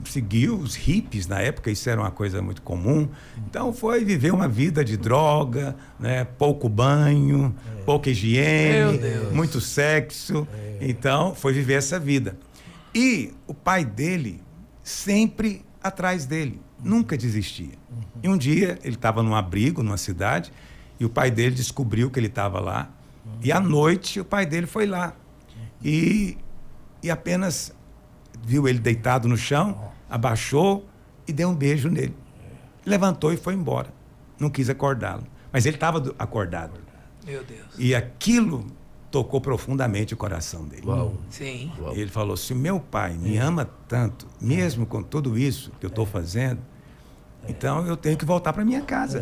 Speaker 2: seguiu os hippies na época, isso era uma coisa muito comum. Então foi viver uma vida de droga, né? Pouco banho, pouca higiene, muito sexo. Então foi viver essa vida. E o pai dele sempre atrás dele, nunca desistia. E um dia ele estava num abrigo, numa cidade, e o pai dele descobriu que ele estava lá. E à noite o pai dele foi lá. E apenas viu ele deitado no chão, abaixou e deu um beijo nele. Levantou e foi embora. Não quis acordá-lo. Mas ele estava acordado.
Speaker 1: Meu Deus.
Speaker 2: E aquilo tocou profundamente o coração dele.
Speaker 1: Sim.
Speaker 2: E ele falou: se meu pai me ama tanto, mesmo com tudo isso que eu estou fazendo, então eu tenho que voltar para minha casa.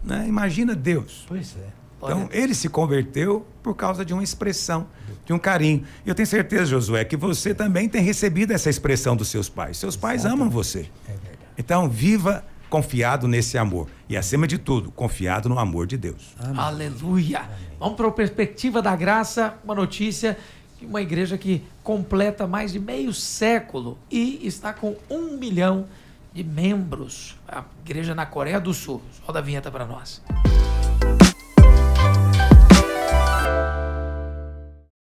Speaker 2: Né? Imagina Deus.
Speaker 4: Pois é.
Speaker 2: Então, ele se converteu por causa de uma expressão, de um carinho. E eu tenho certeza, Josué, que você também tem recebido essa expressão dos seus pais. Seus pais amam você.
Speaker 4: É verdade.
Speaker 2: Então, viva confiado nesse amor. E, acima de tudo, confiado no amor de Deus.
Speaker 4: Amém.
Speaker 1: Aleluia. Vamos para a perspectiva da graça, uma notícia de uma igreja que completa mais de meio século e está com 1 milhão de membros. A igreja na Coreia do Sul. Roda a vinheta para nós.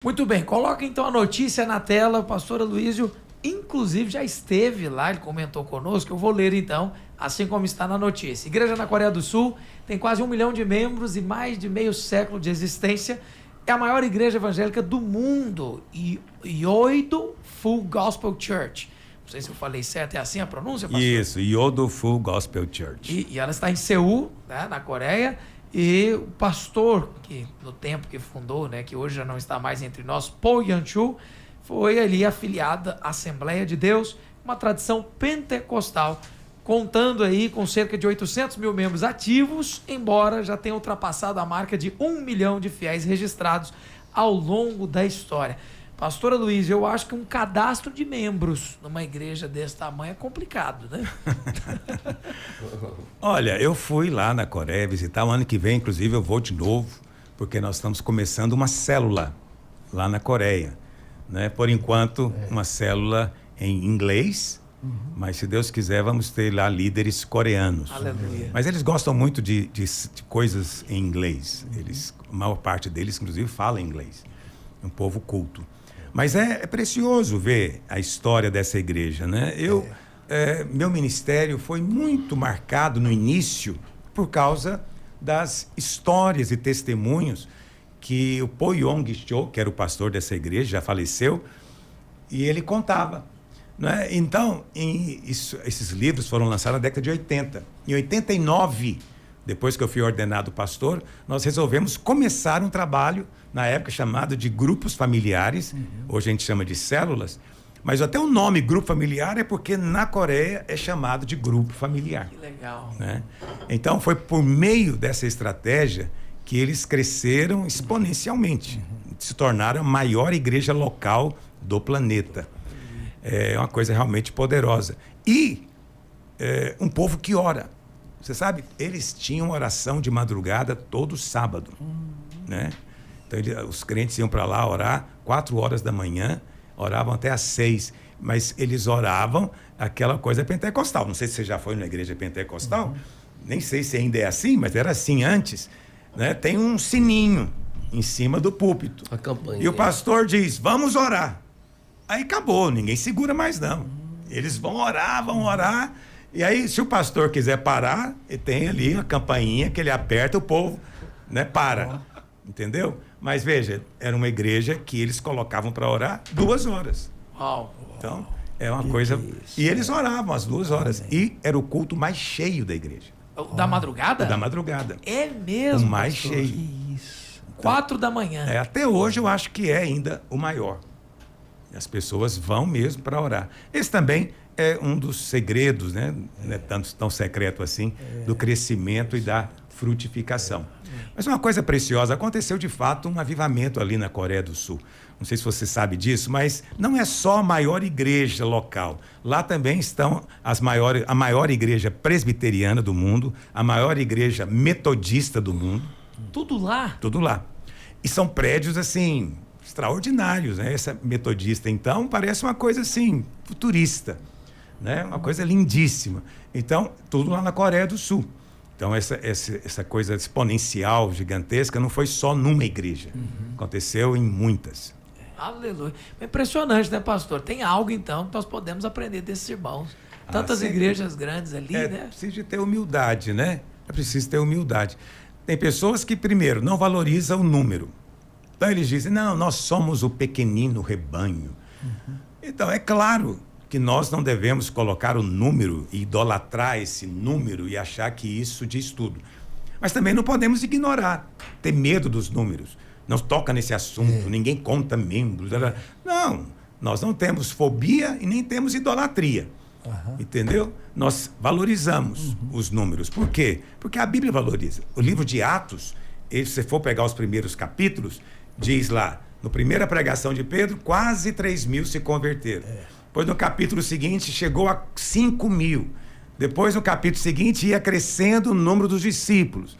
Speaker 1: Muito bem, coloca então a notícia na tela. O pastor Aloysio, inclusive, já esteve lá, ele comentou conosco. Eu vou ler então, assim como está na notícia. Igreja na Coreia do Sul tem quase 1 milhão de membros e mais de meio século de existência. É a maior igreja evangélica do mundo. E Yoido Full Gospel Church. Não sei se eu falei certo, é assim a pronúncia, pastor?
Speaker 2: Isso, Yoido Full Gospel Church.
Speaker 1: E ela está em Seul, né, na Coreia. E o pastor, que no tempo que fundou, né, que hoje já não está mais entre nós, Paul Yan-Chu, foi ali afiliada à Assembleia de Deus, uma tradição pentecostal, contando aí com cerca de 800 mil membros ativos, embora já tenha ultrapassado a marca de 1 milhão de fiéis registrados ao longo da história. Pastor Aloysio, eu acho que um cadastro de membros numa igreja desse tamanho é complicado, né?
Speaker 2: Olha, eu fui lá na Coreia visitar. O ano que vem, inclusive, eu vou de novo, porque nós estamos começando uma célula lá na Coreia. Né? Por enquanto, uma célula em inglês, mas se Deus quiser, vamos ter lá líderes coreanos.
Speaker 1: Aleluia.
Speaker 2: Mas eles gostam muito de coisas em inglês. A maior parte deles, inclusive, fala inglês. É um povo culto. Mas é precioso ver a história dessa igreja, né? Meu ministério foi muito marcado no início por causa das histórias e testemunhos que o Po Yong-cho, que era o pastor dessa igreja, já faleceu, e ele contava. Né? Então, esses livros foram lançados na década de 80. Em 89, depois que eu fui ordenado pastor, nós resolvemos começar um trabalho, na época chamado de grupos familiares, hoje a gente chama de células, mas até o nome grupo familiar é porque na Coreia é chamado de grupo familiar.
Speaker 1: Que legal.
Speaker 2: Né? Então foi por meio dessa estratégia que eles cresceram exponencialmente, se tornaram a maior igreja local do planeta. É uma coisa realmente poderosa. E um povo que ora. Você sabe, eles tinham oração de madrugada todo sábado, né? Então os crentes iam para lá orar 4 horas da manhã, oravam até às 6, mas eles oravam aquela coisa pentecostal. Não sei se você já foi na igreja pentecostal, nem sei se ainda é assim, mas era assim antes, né? Tem um sininho em cima do púlpito.
Speaker 3: A campanha.
Speaker 2: E o pastor diz, vamos orar. Aí acabou, ninguém segura mais não. Eles vão orar, e aí se o pastor quiser parar, ele tem ali a campainha que ele aperta, o povo, né, para. Entendeu? Mas veja, era uma igreja que eles colocavam para orar 2 horas.
Speaker 1: Uau.
Speaker 2: Então, é uma coisa... E eles oravam às 2 horas. E era o culto mais cheio da igreja.
Speaker 1: Da madrugada?
Speaker 2: Da madrugada.
Speaker 1: É mesmo,
Speaker 2: O mais
Speaker 1: pastor?
Speaker 2: cheio.
Speaker 4: Que isso.
Speaker 1: 4 da manhã.
Speaker 2: Até hoje eu acho que é ainda o maior. As pessoas vão mesmo para orar. Esse também é um dos segredos, né? Não é tanto tão secreto assim, do crescimento e da frutificação. Mas uma coisa preciosa, aconteceu de fato um avivamento ali na Coreia do Sul. Não sei se você sabe disso, mas não é só a maior igreja local. Lá também estão a maior igreja presbiteriana do mundo, a maior igreja metodista do mundo.
Speaker 1: Tudo lá?
Speaker 2: Tudo lá. E são prédios, assim, extraordinários, né? Essa metodista, então, parece uma coisa, assim, futurista, né? Uma coisa lindíssima. Então, tudo lá na Coreia do Sul. Então, essa coisa exponencial, gigantesca, não foi só numa igreja. Aconteceu em muitas.
Speaker 1: Aleluia. É impressionante, né, pastor? Tem algo, então, que nós podemos aprender desses irmãos. Tantas igrejas grandes ali, né?
Speaker 2: Precisa de ter humildade, né? É preciso ter humildade. Tem pessoas que, primeiro, não valorizam o número. Então, eles dizem, não, nós somos o pequenino rebanho. Então, é claro que nós não devemos colocar o número e idolatrar esse número e achar que isso diz tudo. Mas também não podemos ignorar, ter medo dos números. Não toca nesse assunto, ninguém conta membros. Não, nós não temos fobia e nem temos idolatria. Entendeu? Nós valorizamos os números. Por quê? Porque a Bíblia valoriza. O livro de Atos, se você for pegar os primeiros capítulos, diz lá, na primeira pregação de Pedro, quase 3.000 se converteram. Depois, no capítulo seguinte, chegou a 5.000. Depois, no capítulo seguinte, ia crescendo o número dos discípulos.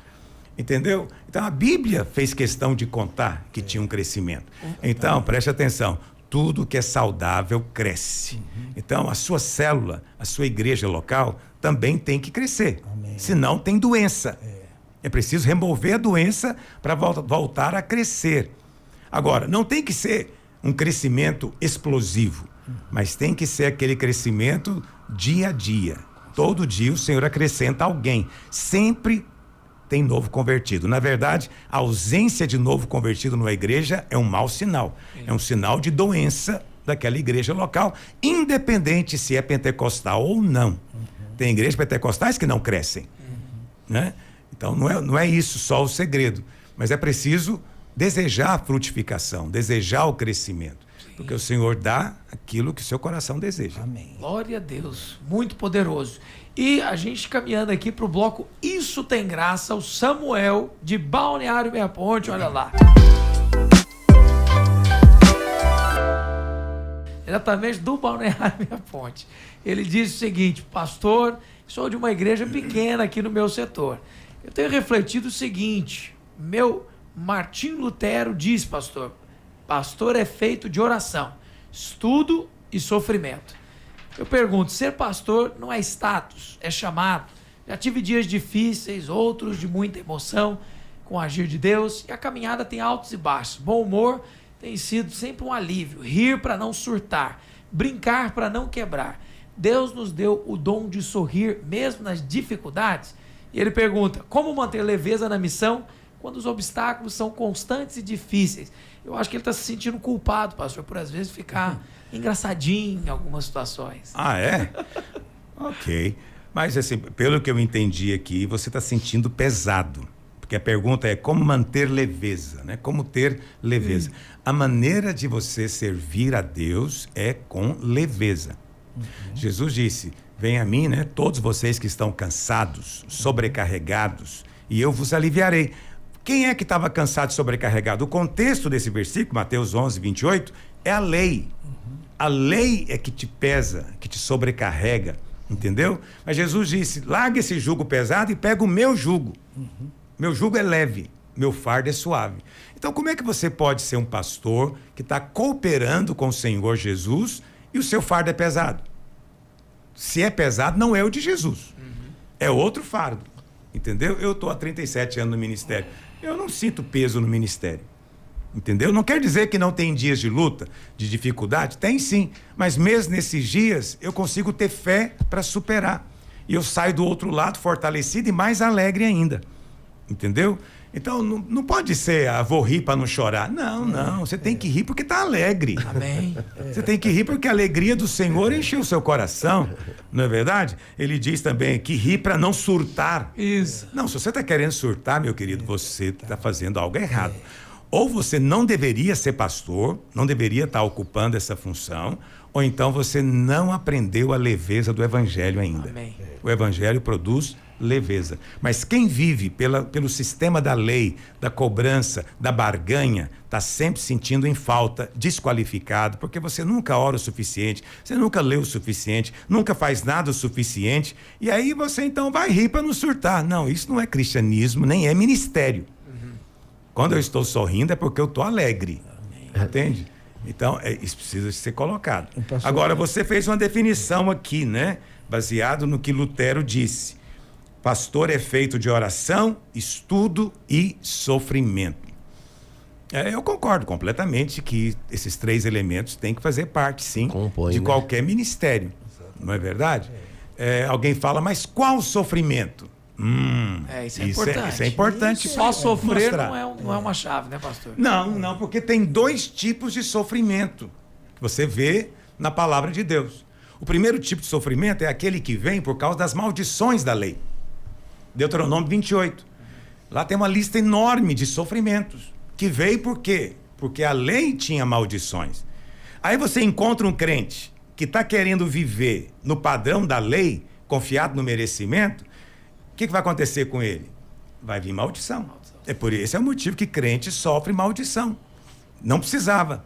Speaker 2: Entendeu? Então, a Bíblia fez questão de contar que tinha um crescimento. Então, preste atenção. Tudo que é saudável cresce. Então, a sua célula, a sua igreja local, também tem que crescer. Senão, tem doença. É preciso remover a doença para voltar a crescer. Agora, não tem que ser um crescimento explosivo, mas tem que ser aquele crescimento dia a dia. Todo dia o Senhor acrescenta alguém. Sempre tem novo convertido. Na verdade, a ausência de novo convertido numa igreja é um mau sinal. É um sinal de doença daquela igreja local, independente se é pentecostal ou não. Tem igrejas pentecostais que não crescem. Né? Então, não é isso só o segredo. Mas é preciso desejar a frutificação, desejar o crescimento. Porque o Senhor dá aquilo que o seu coração deseja.
Speaker 4: Amém.
Speaker 1: Glória a Deus, muito poderoso. E a gente caminhando aqui para o bloco Isso Tem Graça, o Samuel de Balneário Meia Ponte, olha lá. Diretamente do Balneário Meia Ponte. Ele diz o seguinte: pastor, sou de uma igreja pequena aqui no meu setor. Eu tenho refletido o seguinte, meu Martim Lutero diz, pastor é feito de oração, estudo e sofrimento. Eu pergunto, ser pastor não é status, é chamado. Já tive dias difíceis, outros de muita emoção com o agir de Deus, e a caminhada tem altos e baixos. Bom humor tem sido sempre um alívio, rir para não surtar, brincar para não quebrar. Deus nos deu o dom de sorrir mesmo nas dificuldades. E ele pergunta, como manter leveza na missão quando os obstáculos são constantes e difíceis? Eu acho que ele está se sentindo culpado, pastor, por às vezes ficar engraçadinho em algumas situações.
Speaker 2: Ah, é? Ok. Mas, assim, pelo que eu entendi aqui, você está sentindo pesado. Porque a pergunta é como manter leveza, né? Como ter leveza. A maneira de você servir a Deus é com leveza. Jesus disse, venha a mim, né? Todos vocês que estão cansados, sobrecarregados, e eu vos aliviarei. Quem é que estava cansado e sobrecarregado? O contexto desse versículo, Mateus 11, 28, é a lei. A lei é que te pesa, que te sobrecarrega, Entendeu? Mas Jesus disse: larga esse jugo pesado e pega o meu jugo. Meu jugo é leve, meu fardo é suave. Então, como é que você pode ser um pastor que está cooperando com o Senhor Jesus e o seu fardo é pesado? Se é pesado, não é o de Jesus. É outro fardo. Entendeu? Eu estou há 37 anos no ministério. Eu não sinto peso no ministério. Entendeu? Não quer dizer que não tem dias de luta, de dificuldade. Tem sim. Mas mesmo nesses dias, eu consigo ter fé para superar. E eu saio do outro lado fortalecido e mais alegre ainda. Entendeu? Então, não pode ser, vou rir para não chorar. Não. Você tem que rir porque está alegre.
Speaker 1: Amém.
Speaker 2: Você tem que rir porque a alegria do Senhor encheu o seu coração. Não é verdade? Ele diz também que ri para não surtar.
Speaker 1: Isso.
Speaker 2: Não, se você está querendo surtar, meu querido, você está fazendo algo errado. Ou você não deveria ser pastor, não deveria estar ocupando essa função, ou então você não aprendeu a leveza do evangelho ainda.
Speaker 1: Amém.
Speaker 2: O evangelho produz leveza. Mas quem vive pelo sistema da lei, da cobrança, da barganha, está sempre sentindo em falta, desqualificado, porque você nunca ora o suficiente, você nunca lê o suficiente, nunca faz nada o suficiente, e aí você então vai rir para não surtar. Não, isso não é cristianismo, nem é ministério. Quando eu estou sorrindo é porque eu estou alegre. Entende? Então, isso precisa ser colocado. Agora, você fez uma definição aqui, né? Baseado no que Lutero disse. Pastor é feito de oração, estudo e sofrimento. Eu concordo completamente que esses 3 elementos têm que fazer parte, sim, de qualquer ministério. Não é verdade? Alguém fala, mas qual sofrimento?
Speaker 1: Isso é importante.
Speaker 2: Isso é importante.
Speaker 1: Só sofrer
Speaker 2: mostrar.
Speaker 1: não é uma chave, né, pastor?
Speaker 2: Não, porque tem 2 tipos de sofrimento que você vê na palavra de Deus. O primeiro tipo de sofrimento é aquele que vem por causa das maldições da lei. Deuteronômio 28. Lá tem uma lista enorme de sofrimentos. Que veio por quê? Porque a lei tinha maldições. Aí você encontra um crente que está querendo viver no padrão da lei, confiado no merecimento. O que vai acontecer com ele? Vai vir maldição. Esse é o motivo que crente sofre maldição. Não precisava.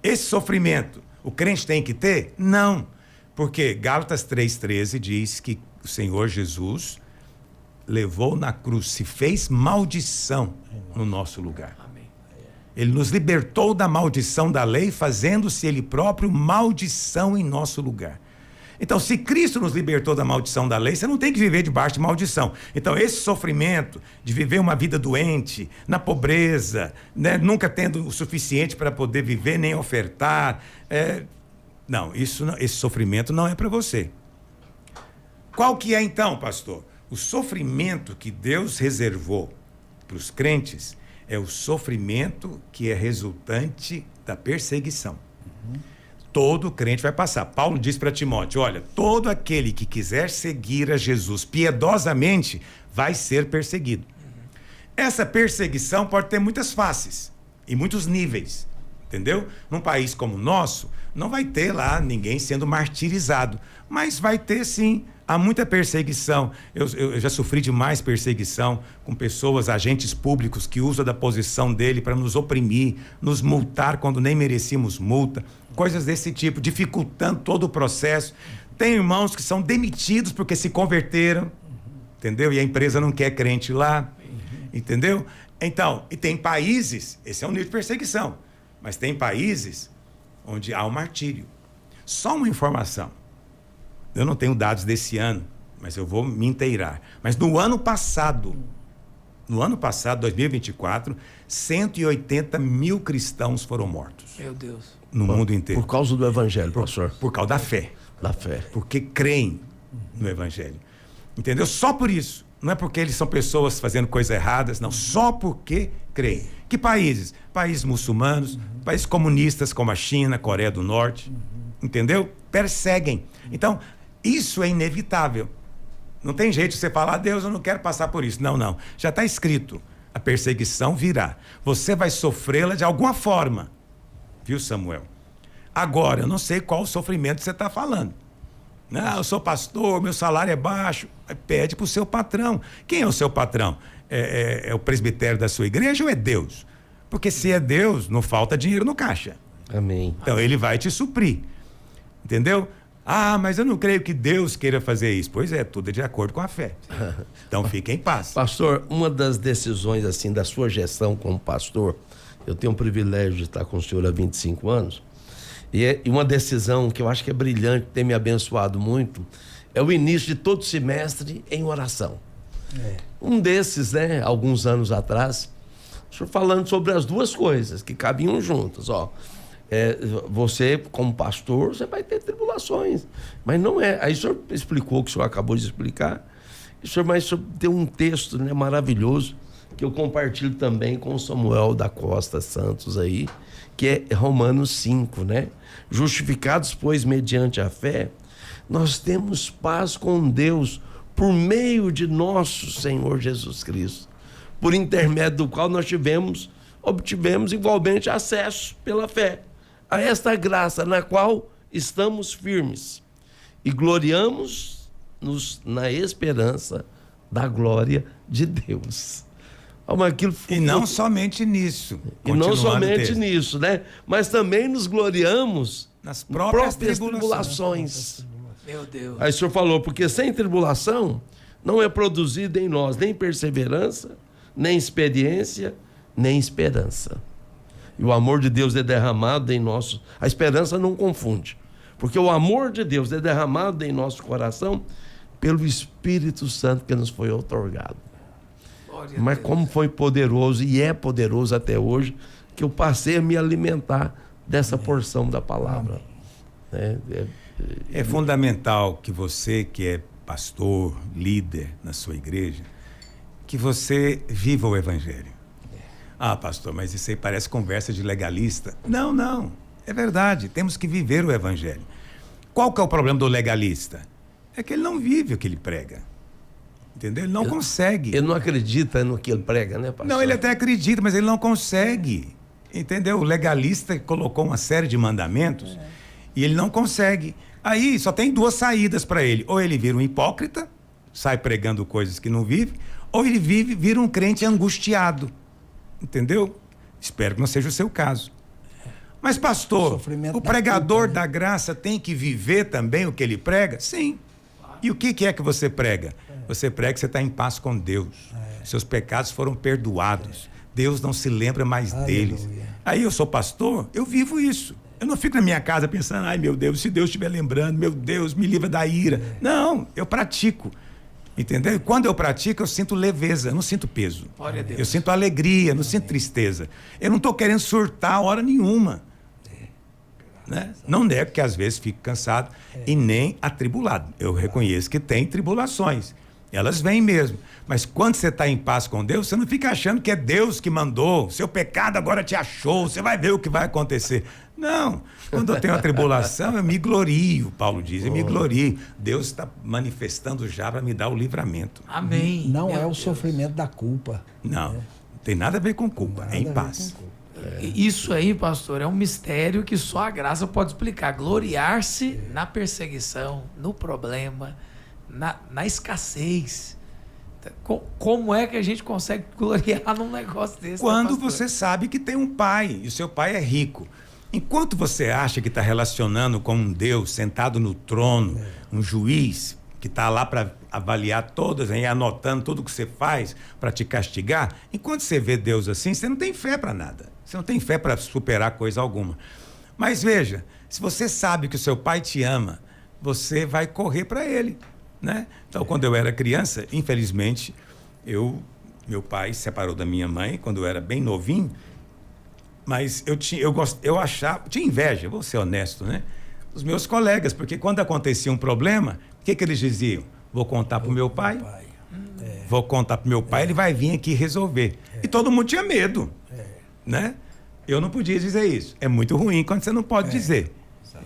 Speaker 2: Esse sofrimento, o crente tem que ter? Não. Porque Gálatas 3,13 diz que o Senhor Jesus levou na cruz, se fez maldição no nosso lugar. Ele nos libertou da maldição da lei, fazendo-se ele próprio maldição em nosso lugar. Então, se Cristo nos libertou da maldição da lei, você não tem que viver debaixo de maldição. Então, esse sofrimento de viver uma vida doente, na pobreza, né, nunca tendo o suficiente para poder viver nem ofertar, esse sofrimento não é para você. Qual que é então, pastor? O sofrimento que Deus reservou para os crentes é o sofrimento que é resultante da perseguição. Todo crente vai passar. Paulo diz para Timóteo, olha, todo aquele que quiser seguir a Jesus piedosamente vai ser perseguido. Essa perseguição pode ter muitas faces e muitos níveis, entendeu? Num país como o nosso, não vai ter lá ninguém sendo martirizado, mas vai ter sim. Há muita perseguição. Eu já sofri demais perseguição com pessoas, agentes públicos que usam da posição dele para nos oprimir, nos multar quando nem merecíamos multa, coisas desse tipo, dificultando todo o processo. Tem irmãos que são demitidos porque se converteram, entendeu? E a empresa não quer crente lá, entendeu? Então, e tem países, esse é um nível de perseguição, mas tem países onde há um martírio. Só uma informação. Eu não tenho dados desse ano, mas eu vou me inteirar. Mas no ano passado, 2024, 180 mil cristãos foram mortos.
Speaker 1: Meu Deus.
Speaker 2: No mundo inteiro.
Speaker 3: Por causa do evangelho, pastor.
Speaker 2: Por causa da fé.
Speaker 3: Da fé.
Speaker 2: Porque creem no evangelho. Entendeu? Só por isso. Não é porque eles são pessoas fazendo coisas erradas, não. Só porque creem. Que países? Países muçulmanos, países comunistas como a China, Coreia do Norte. Entendeu? Perseguem. Então, isso é inevitável. Não tem jeito de você falar, Deus, eu não quero passar por isso. Não. Já está escrito. A perseguição virá. Você vai sofrê-la de alguma forma. Viu, Samuel? Agora, eu não sei qual o sofrimento você está falando. Não, eu sou pastor, meu salário é baixo. Pede para o seu patrão. Quem é o seu patrão? É o presbitério da sua igreja ou é Deus? Porque se é Deus, não falta dinheiro no caixa.
Speaker 3: Amém.
Speaker 2: Então, ele vai te suprir. Entendeu? Ah, mas eu não creio que Deus queira fazer isso. Pois é, tudo é de acordo com a fé. Então fique em paz.
Speaker 3: Pastor, uma das decisões assim da sua gestão como pastor, eu tenho o privilégio de estar com o senhor há 25 anos, e uma decisão que eu acho que é brilhante, tem me abençoado muito, é o início de todo semestre em oração. Um desses, né, alguns anos atrás, o senhor falando sobre as duas coisas que caminham juntas, ó. Você, como pastor, você vai ter tribulações, mas não é. Aí o senhor explicou o que o senhor acabou de explicar, mas o senhor tem um texto, né, maravilhoso, que eu compartilho também com o Samuel da Costa Santos aí, que é Romanos 5, né? Justificados, pois, mediante a fé, nós temos paz com Deus por meio de nosso Senhor Jesus Cristo, por intermédio do qual nós obtivemos igualmente acesso pela fé a esta graça na qual estamos firmes e gloriamos-nos na esperança da glória de Deus.
Speaker 2: E não somente nisso.
Speaker 3: E não somente nisso, né? Mas também nos gloriamos
Speaker 2: nas próprias
Speaker 3: tribulações.
Speaker 1: Meu Deus.
Speaker 3: Aí o senhor falou, porque sem tribulação não é produzida em nós nem perseverança, nem experiência, nem esperança. E o amor de Deus é derramado em nosso... A esperança não confunde. Porque o amor de Deus é derramado em nosso coração pelo Espírito Santo que nos foi outorgado. Mas como foi poderoso, e é poderoso até hoje, que eu passei a me alimentar dessa porção da palavra.
Speaker 2: É fundamental que você, que é pastor, líder na sua igreja, que você viva o Evangelho. Ah, pastor, mas isso aí parece conversa de legalista. Não, não. É verdade. Temos que viver o Evangelho. Qual que é o problema do legalista? É que ele não vive o que ele prega. Entendeu? Ele não consegue.
Speaker 3: Ele não acredita no que ele prega, né, pastor?
Speaker 2: Não, ele até acredita, mas ele não consegue. Entendeu? O legalista colocou uma série de mandamentos e ele não consegue. Aí só tem duas saídas para ele. Ou ele vira um hipócrita, sai pregando coisas que não vive, ou ele vira um crente angustiado. Entendeu? Espero que não seja o seu caso. Mas, pastor, o pregador da graça tem que viver também o que ele prega? Sim. E o que é que você prega? Você prega que você está em paz com Deus. Seus pecados foram perdoados. Deus não se lembra mais deles. Aí eu sou pastor, eu vivo isso. Eu não fico na minha casa pensando, ai meu Deus, se Deus estiver lembrando, meu Deus, me livra da ira. Não, eu pratico. Entendeu? E quando eu pratico, eu sinto leveza, eu não sinto peso.
Speaker 1: Glória a Deus.
Speaker 2: Eu sinto alegria, não sinto tristeza. Eu não estou querendo surtar hora nenhuma. Né? Não nego que às vezes fico cansado e nem atribulado. Eu reconheço que tem tribulações. Elas vêm mesmo. Mas quando você está em paz com Deus, você não fica achando que é Deus que mandou. Seu pecado agora te achou. Você vai ver o que vai acontecer. Não. Quando eu tenho a tribulação, eu me glorio, Paulo diz. Eu me glorio. Deus está manifestando já para me dar o livramento.
Speaker 1: Amém.
Speaker 4: Não é o sofrimento da culpa.
Speaker 2: Não. Não tem nada a ver com culpa. É em paz.
Speaker 1: Isso aí, pastor, é um mistério que só a graça pode explicar. Gloriar-se na perseguição, no problema, na escassez. Como é que a gente consegue gloriar num negócio desse?
Speaker 2: Quando você sabe que tem um pai e o seu pai é rico. Enquanto você acha que está relacionando com um Deus sentado no trono, um juiz que está lá para avaliar todas, e anotando tudo que você faz para te castigar, enquanto você vê Deus assim, você não tem fé para nada. Você não tem fé para superar coisa alguma. Mas veja, se você sabe que o seu pai te ama, você vai correr para ele, né? Então, quando eu era criança, infelizmente, meu pai se separou da minha mãe quando eu era bem novinho, mas eu achava, tinha inveja, vou ser honesto, né? Os meus colegas, porque quando acontecia um problema, o que eles diziam? Vou contar pro meu pai. Vou contar pro meu pai, ele vai vir aqui resolver. E todo mundo tinha medo, né? Eu não podia dizer isso. É muito ruim quando você não pode dizer.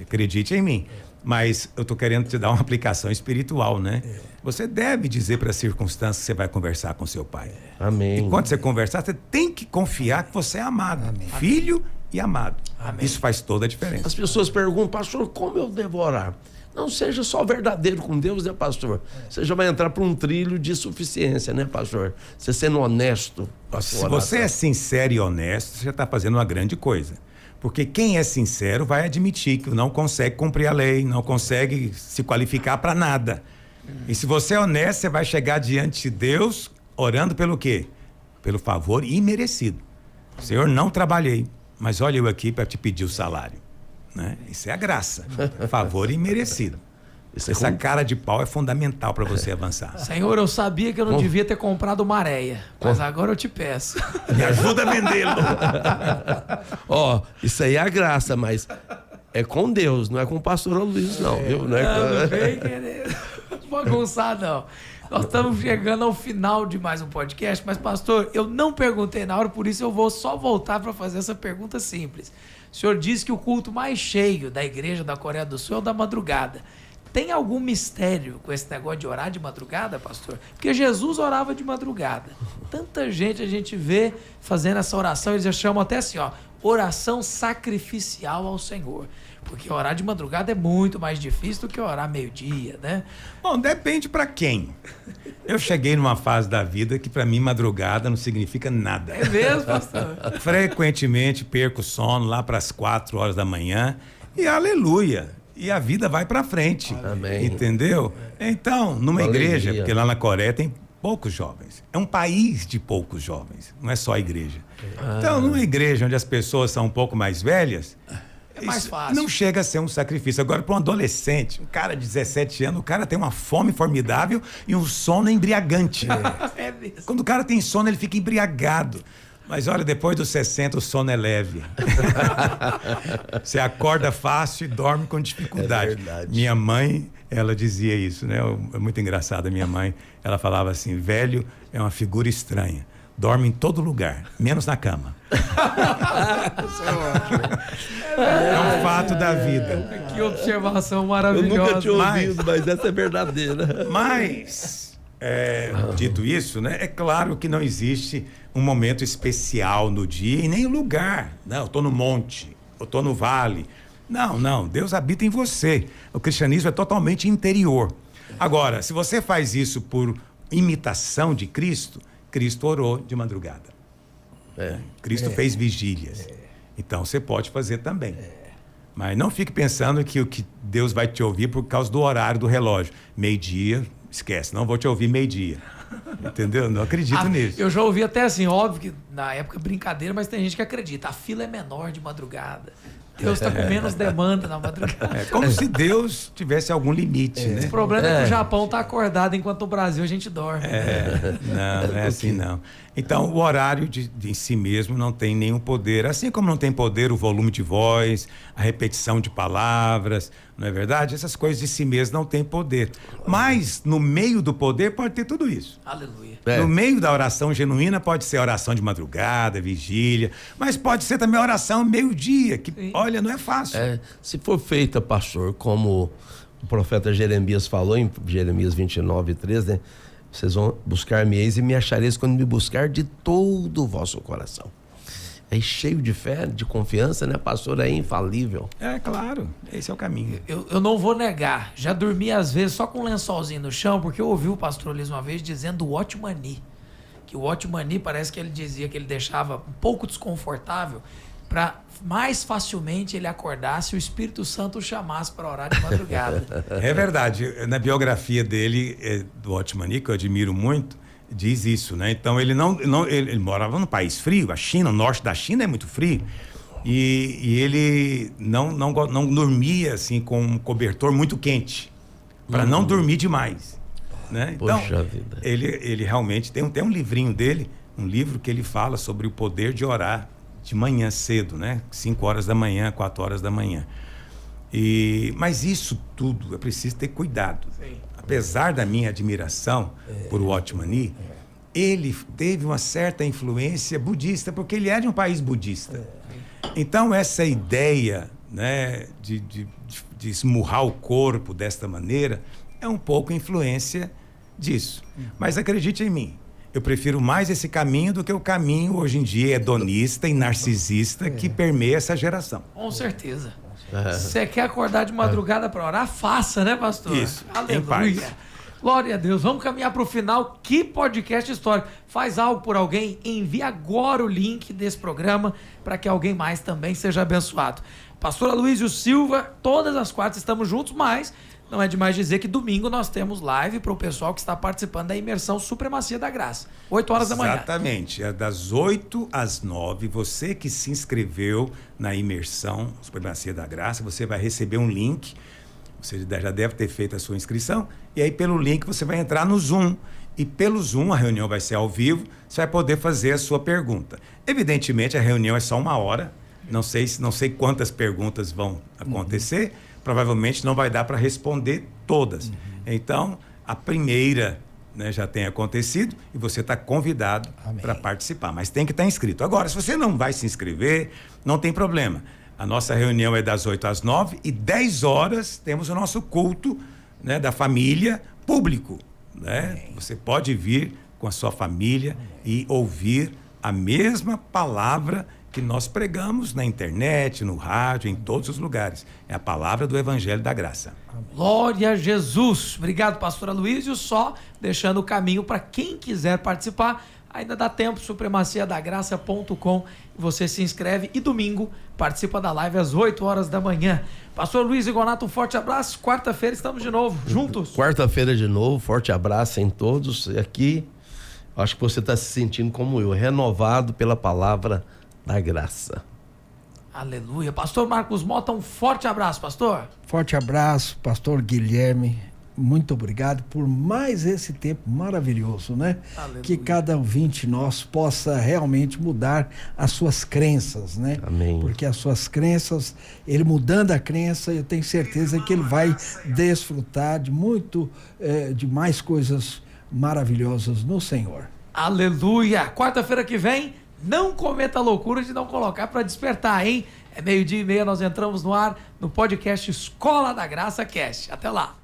Speaker 2: Acredite em mim. Mas eu estou querendo te dar uma aplicação espiritual, né? Você deve dizer para as circunstâncias que você vai conversar com seu pai.
Speaker 3: Amém.
Speaker 2: E quando você conversar, você tem que confiar que você é amado. Amém. Filho e amado. Amém. Isso faz toda a diferença.
Speaker 3: As pessoas perguntam, pastor, como eu devo orar? Não seja só verdadeiro com Deus, né, pastor? Você já vai entrar para um trilho de suficiência, né, pastor? Você sendo honesto.
Speaker 2: Se você é sincero e honesto, você já está fazendo uma grande coisa. Porque quem é sincero vai admitir que não consegue cumprir a lei, não consegue se qualificar para nada. E se você é honesto, você vai chegar diante de Deus orando pelo quê? Pelo favor imerecido. Senhor, não trabalhei, mas olha eu aqui para te pedir o salário. Né? Isso é a graça. Favor imerecido. Essa cara de pau é fundamental para você avançar.
Speaker 1: Senhor, eu sabia que eu não devia ter comprado uma areia, mas agora eu te peço.
Speaker 2: Me ajuda a vendê-lo.
Speaker 3: Ó, isso aí é a graça, mas é com Deus, não é com o pastor Luiz, não, viu? Não é
Speaker 1: Não vem querer bagunçar, não. Nós estamos chegando ao final de mais um podcast, mas, pastor, eu não perguntei na hora, por isso eu vou só voltar para fazer essa pergunta simples. O senhor disse que o culto mais cheio da igreja da Coreia do Sul é o da madrugada. Tem algum mistério com esse negócio de orar de madrugada, pastor? Porque Jesus orava de madrugada. Tanta gente a gente vê fazendo essa oração, eles já chamam até assim, ó, oração sacrificial ao Senhor. Porque orar de madrugada é muito mais difícil do que orar meio-dia, né?
Speaker 2: Bom, depende para quem. Eu cheguei numa fase da vida que para mim madrugada não significa nada.
Speaker 1: É mesmo, pastor?
Speaker 2: Frequentemente perco o sono lá para as 4 horas da manhã e aleluia. E a vida vai para frente.
Speaker 3: Amém.
Speaker 2: Entendeu? Então, numa
Speaker 3: Alegria.
Speaker 2: igreja, porque lá na Coreia tem poucos jovens. É um país de poucos jovens, não é só a igreja. Então, numa igreja onde as pessoas são um pouco mais velhas,
Speaker 1: É mais
Speaker 2: isso
Speaker 1: fácil.
Speaker 2: não chega a ser um sacrifício. Agora, para um adolescente, um cara de 17 anos, o cara tem uma fome formidável e um sono embriagante.
Speaker 1: É mesmo.
Speaker 2: Quando o cara tem sono, ele fica embriagado. Mas olha, depois dos 60, o sono é leve. Você acorda fácil e dorme com dificuldade.
Speaker 3: É verdade.
Speaker 2: Minha mãe, ela dizia isso, né? É muito engraçado. Minha mãe, ela falava assim: velho é uma figura estranha. Dorme em todo lugar, menos na cama. É um fato da vida.
Speaker 1: Que observação
Speaker 3: Eu
Speaker 1: maravilhosa.
Speaker 3: nunca tinha ouvido, mas essa é verdadeira.
Speaker 2: Mas, dito isso, né? É claro que não existe um momento especial no dia e nem lugar. Não, eu estou no monte, eu estou no vale. Não, Deus habita em você. O cristianismo é totalmente interior. Agora, se você faz isso por imitação de Cristo, Cristo orou de madrugada. Cristo fez vigílias. Então, você pode fazer também. Mas não fique pensando que o que Deus vai te ouvir por causa do horário do relógio. Meio-dia, esquece, não vou te ouvir meio-dia. Entendeu? Não acredito nisso.
Speaker 1: Eu já ouvi até assim, óbvio que na época brincadeira, mas tem gente que acredita. A fila é menor de madrugada. Deus está com menos demanda na madrugada.
Speaker 2: É como se Deus tivesse algum limite, né?
Speaker 1: O problema é que o Japão está acordado enquanto o Brasil a gente dorme.
Speaker 2: Não é assim não. Então, o horário em si mesmo não tem nenhum poder. Assim como não tem poder o volume de voz, a repetição de palavras, não é verdade? Essas coisas de si mesmo não têm poder. Mas, no meio do poder, pode ter tudo isso.
Speaker 1: Aleluia.
Speaker 2: No meio da oração genuína pode ser oração de madrugada, vigília, mas pode ser também oração meio-dia, que, olha, não é fácil.
Speaker 3: Se for feita, pastor, como o profeta Jeremias falou em Jeremias 29:13, né? Vocês vão buscar-me-eis e me achareis quando me buscar de todo o vosso coração. É cheio de fé, de confiança, né, pastor? É infalível.
Speaker 2: É claro, esse é o caminho.
Speaker 1: Eu não vou negar, já dormi às vezes só com um lençolzinho no chão, porque eu ouvi o pastor Luiz uma vez dizendo o Otmani, que o Otmani parece que ele dizia que ele deixava um pouco desconfortável para mais facilmente ele acordar se o Espírito Santo o chamasse para orar de madrugada.
Speaker 2: É verdade, na biografia dele, do Otmani, que eu admiro muito, diz isso, né? Então ele morava num país frio, a China, o norte da China é muito frio. E ele não dormia assim com um cobertor muito quente, para não dormir demais, né? Então,
Speaker 3: Poxa vida.
Speaker 2: ele realmente tem um livrinho dele, um livro que ele fala sobre o poder de orar de manhã cedo, né? 5 horas da manhã, 4 horas da manhã. Mas isso tudo é preciso ter cuidado.
Speaker 1: Sim.
Speaker 2: Apesar da minha admiração por Otmani, ele teve uma certa influência budista, porque ele é de um país budista. Então, essa ideia, né, de esmurrar o corpo desta maneira é um pouco influência disso. Mas acredite em mim, eu prefiro mais esse caminho do que o caminho, hoje em dia, hedonista e narcisista que permeia essa geração.
Speaker 1: Com certeza. Você quer acordar de madrugada para orar? Faça, né, pastor?
Speaker 2: Isso,
Speaker 1: Aleluia.
Speaker 2: em paz.
Speaker 1: Glória a Deus. Vamos caminhar para o final. Que podcast histórico. Faz algo por alguém, envia agora o link desse programa para que alguém mais também seja abençoado. Pastor Aloysio Silva, todas as quartas estamos juntos, mas não é demais dizer que domingo nós temos live para o pessoal que está participando da imersão Supremacia da Graça. 8 horas da manhã.
Speaker 2: Exatamente. É das 8 às 9. Você que se inscreveu na imersão Supremacia da Graça, você vai receber um link. Você já deve ter feito a sua inscrição. E aí, pelo link, você vai entrar no Zoom. E pelo Zoom, a reunião vai ser ao vivo. Você vai poder fazer a sua pergunta. Evidentemente, a reunião é só 1 hora. Não sei quantas perguntas vão acontecer. Provavelmente não vai dar para responder todas. Então, a primeira, né, já tem acontecido e você está convidado para participar. Mas tem que estar inscrito. Agora, se você não vai se inscrever, não tem problema. A nossa reunião é das 8 às 9 e 10 horas temos o nosso culto, né, da família público. Né? Você pode vir com a sua família e ouvir a mesma palavra que nós pregamos na internet, no rádio, em todos os lugares. É a palavra do Evangelho da Graça.
Speaker 1: Glória a Jesus. Obrigado, pastor Aloysio. Só deixando o caminho para quem quiser participar. Ainda dá tempo, supremaciadagraça.com. Você se inscreve e domingo participa da live às 8 horas da manhã. Pastor Luiz Igonato, um forte abraço. Quarta-feira estamos de novo, juntos.
Speaker 3: Quarta-feira de novo, forte abraço em todos. E aqui, acho que você está se sentindo como eu, renovado pela palavra da graça.
Speaker 1: Aleluia. Pastor Marcos Mota, um forte abraço, pastor.
Speaker 4: Forte abraço, pastor Guilherme. Muito obrigado por mais esse tempo maravilhoso, né?
Speaker 1: Aleluia.
Speaker 4: Que cada ouvinte nosso possa realmente mudar as suas crenças, né?
Speaker 3: Amém.
Speaker 4: Porque as suas crenças, ele mudando a crença, eu tenho certeza que ele vai desfrutar de de mais coisas maravilhosas no Senhor.
Speaker 1: Aleluia. Quarta-feira que vem, não cometa a loucura de não colocar para despertar, hein? É 12:30, nós entramos no ar no podcast Escola da Graça Cast. Até lá.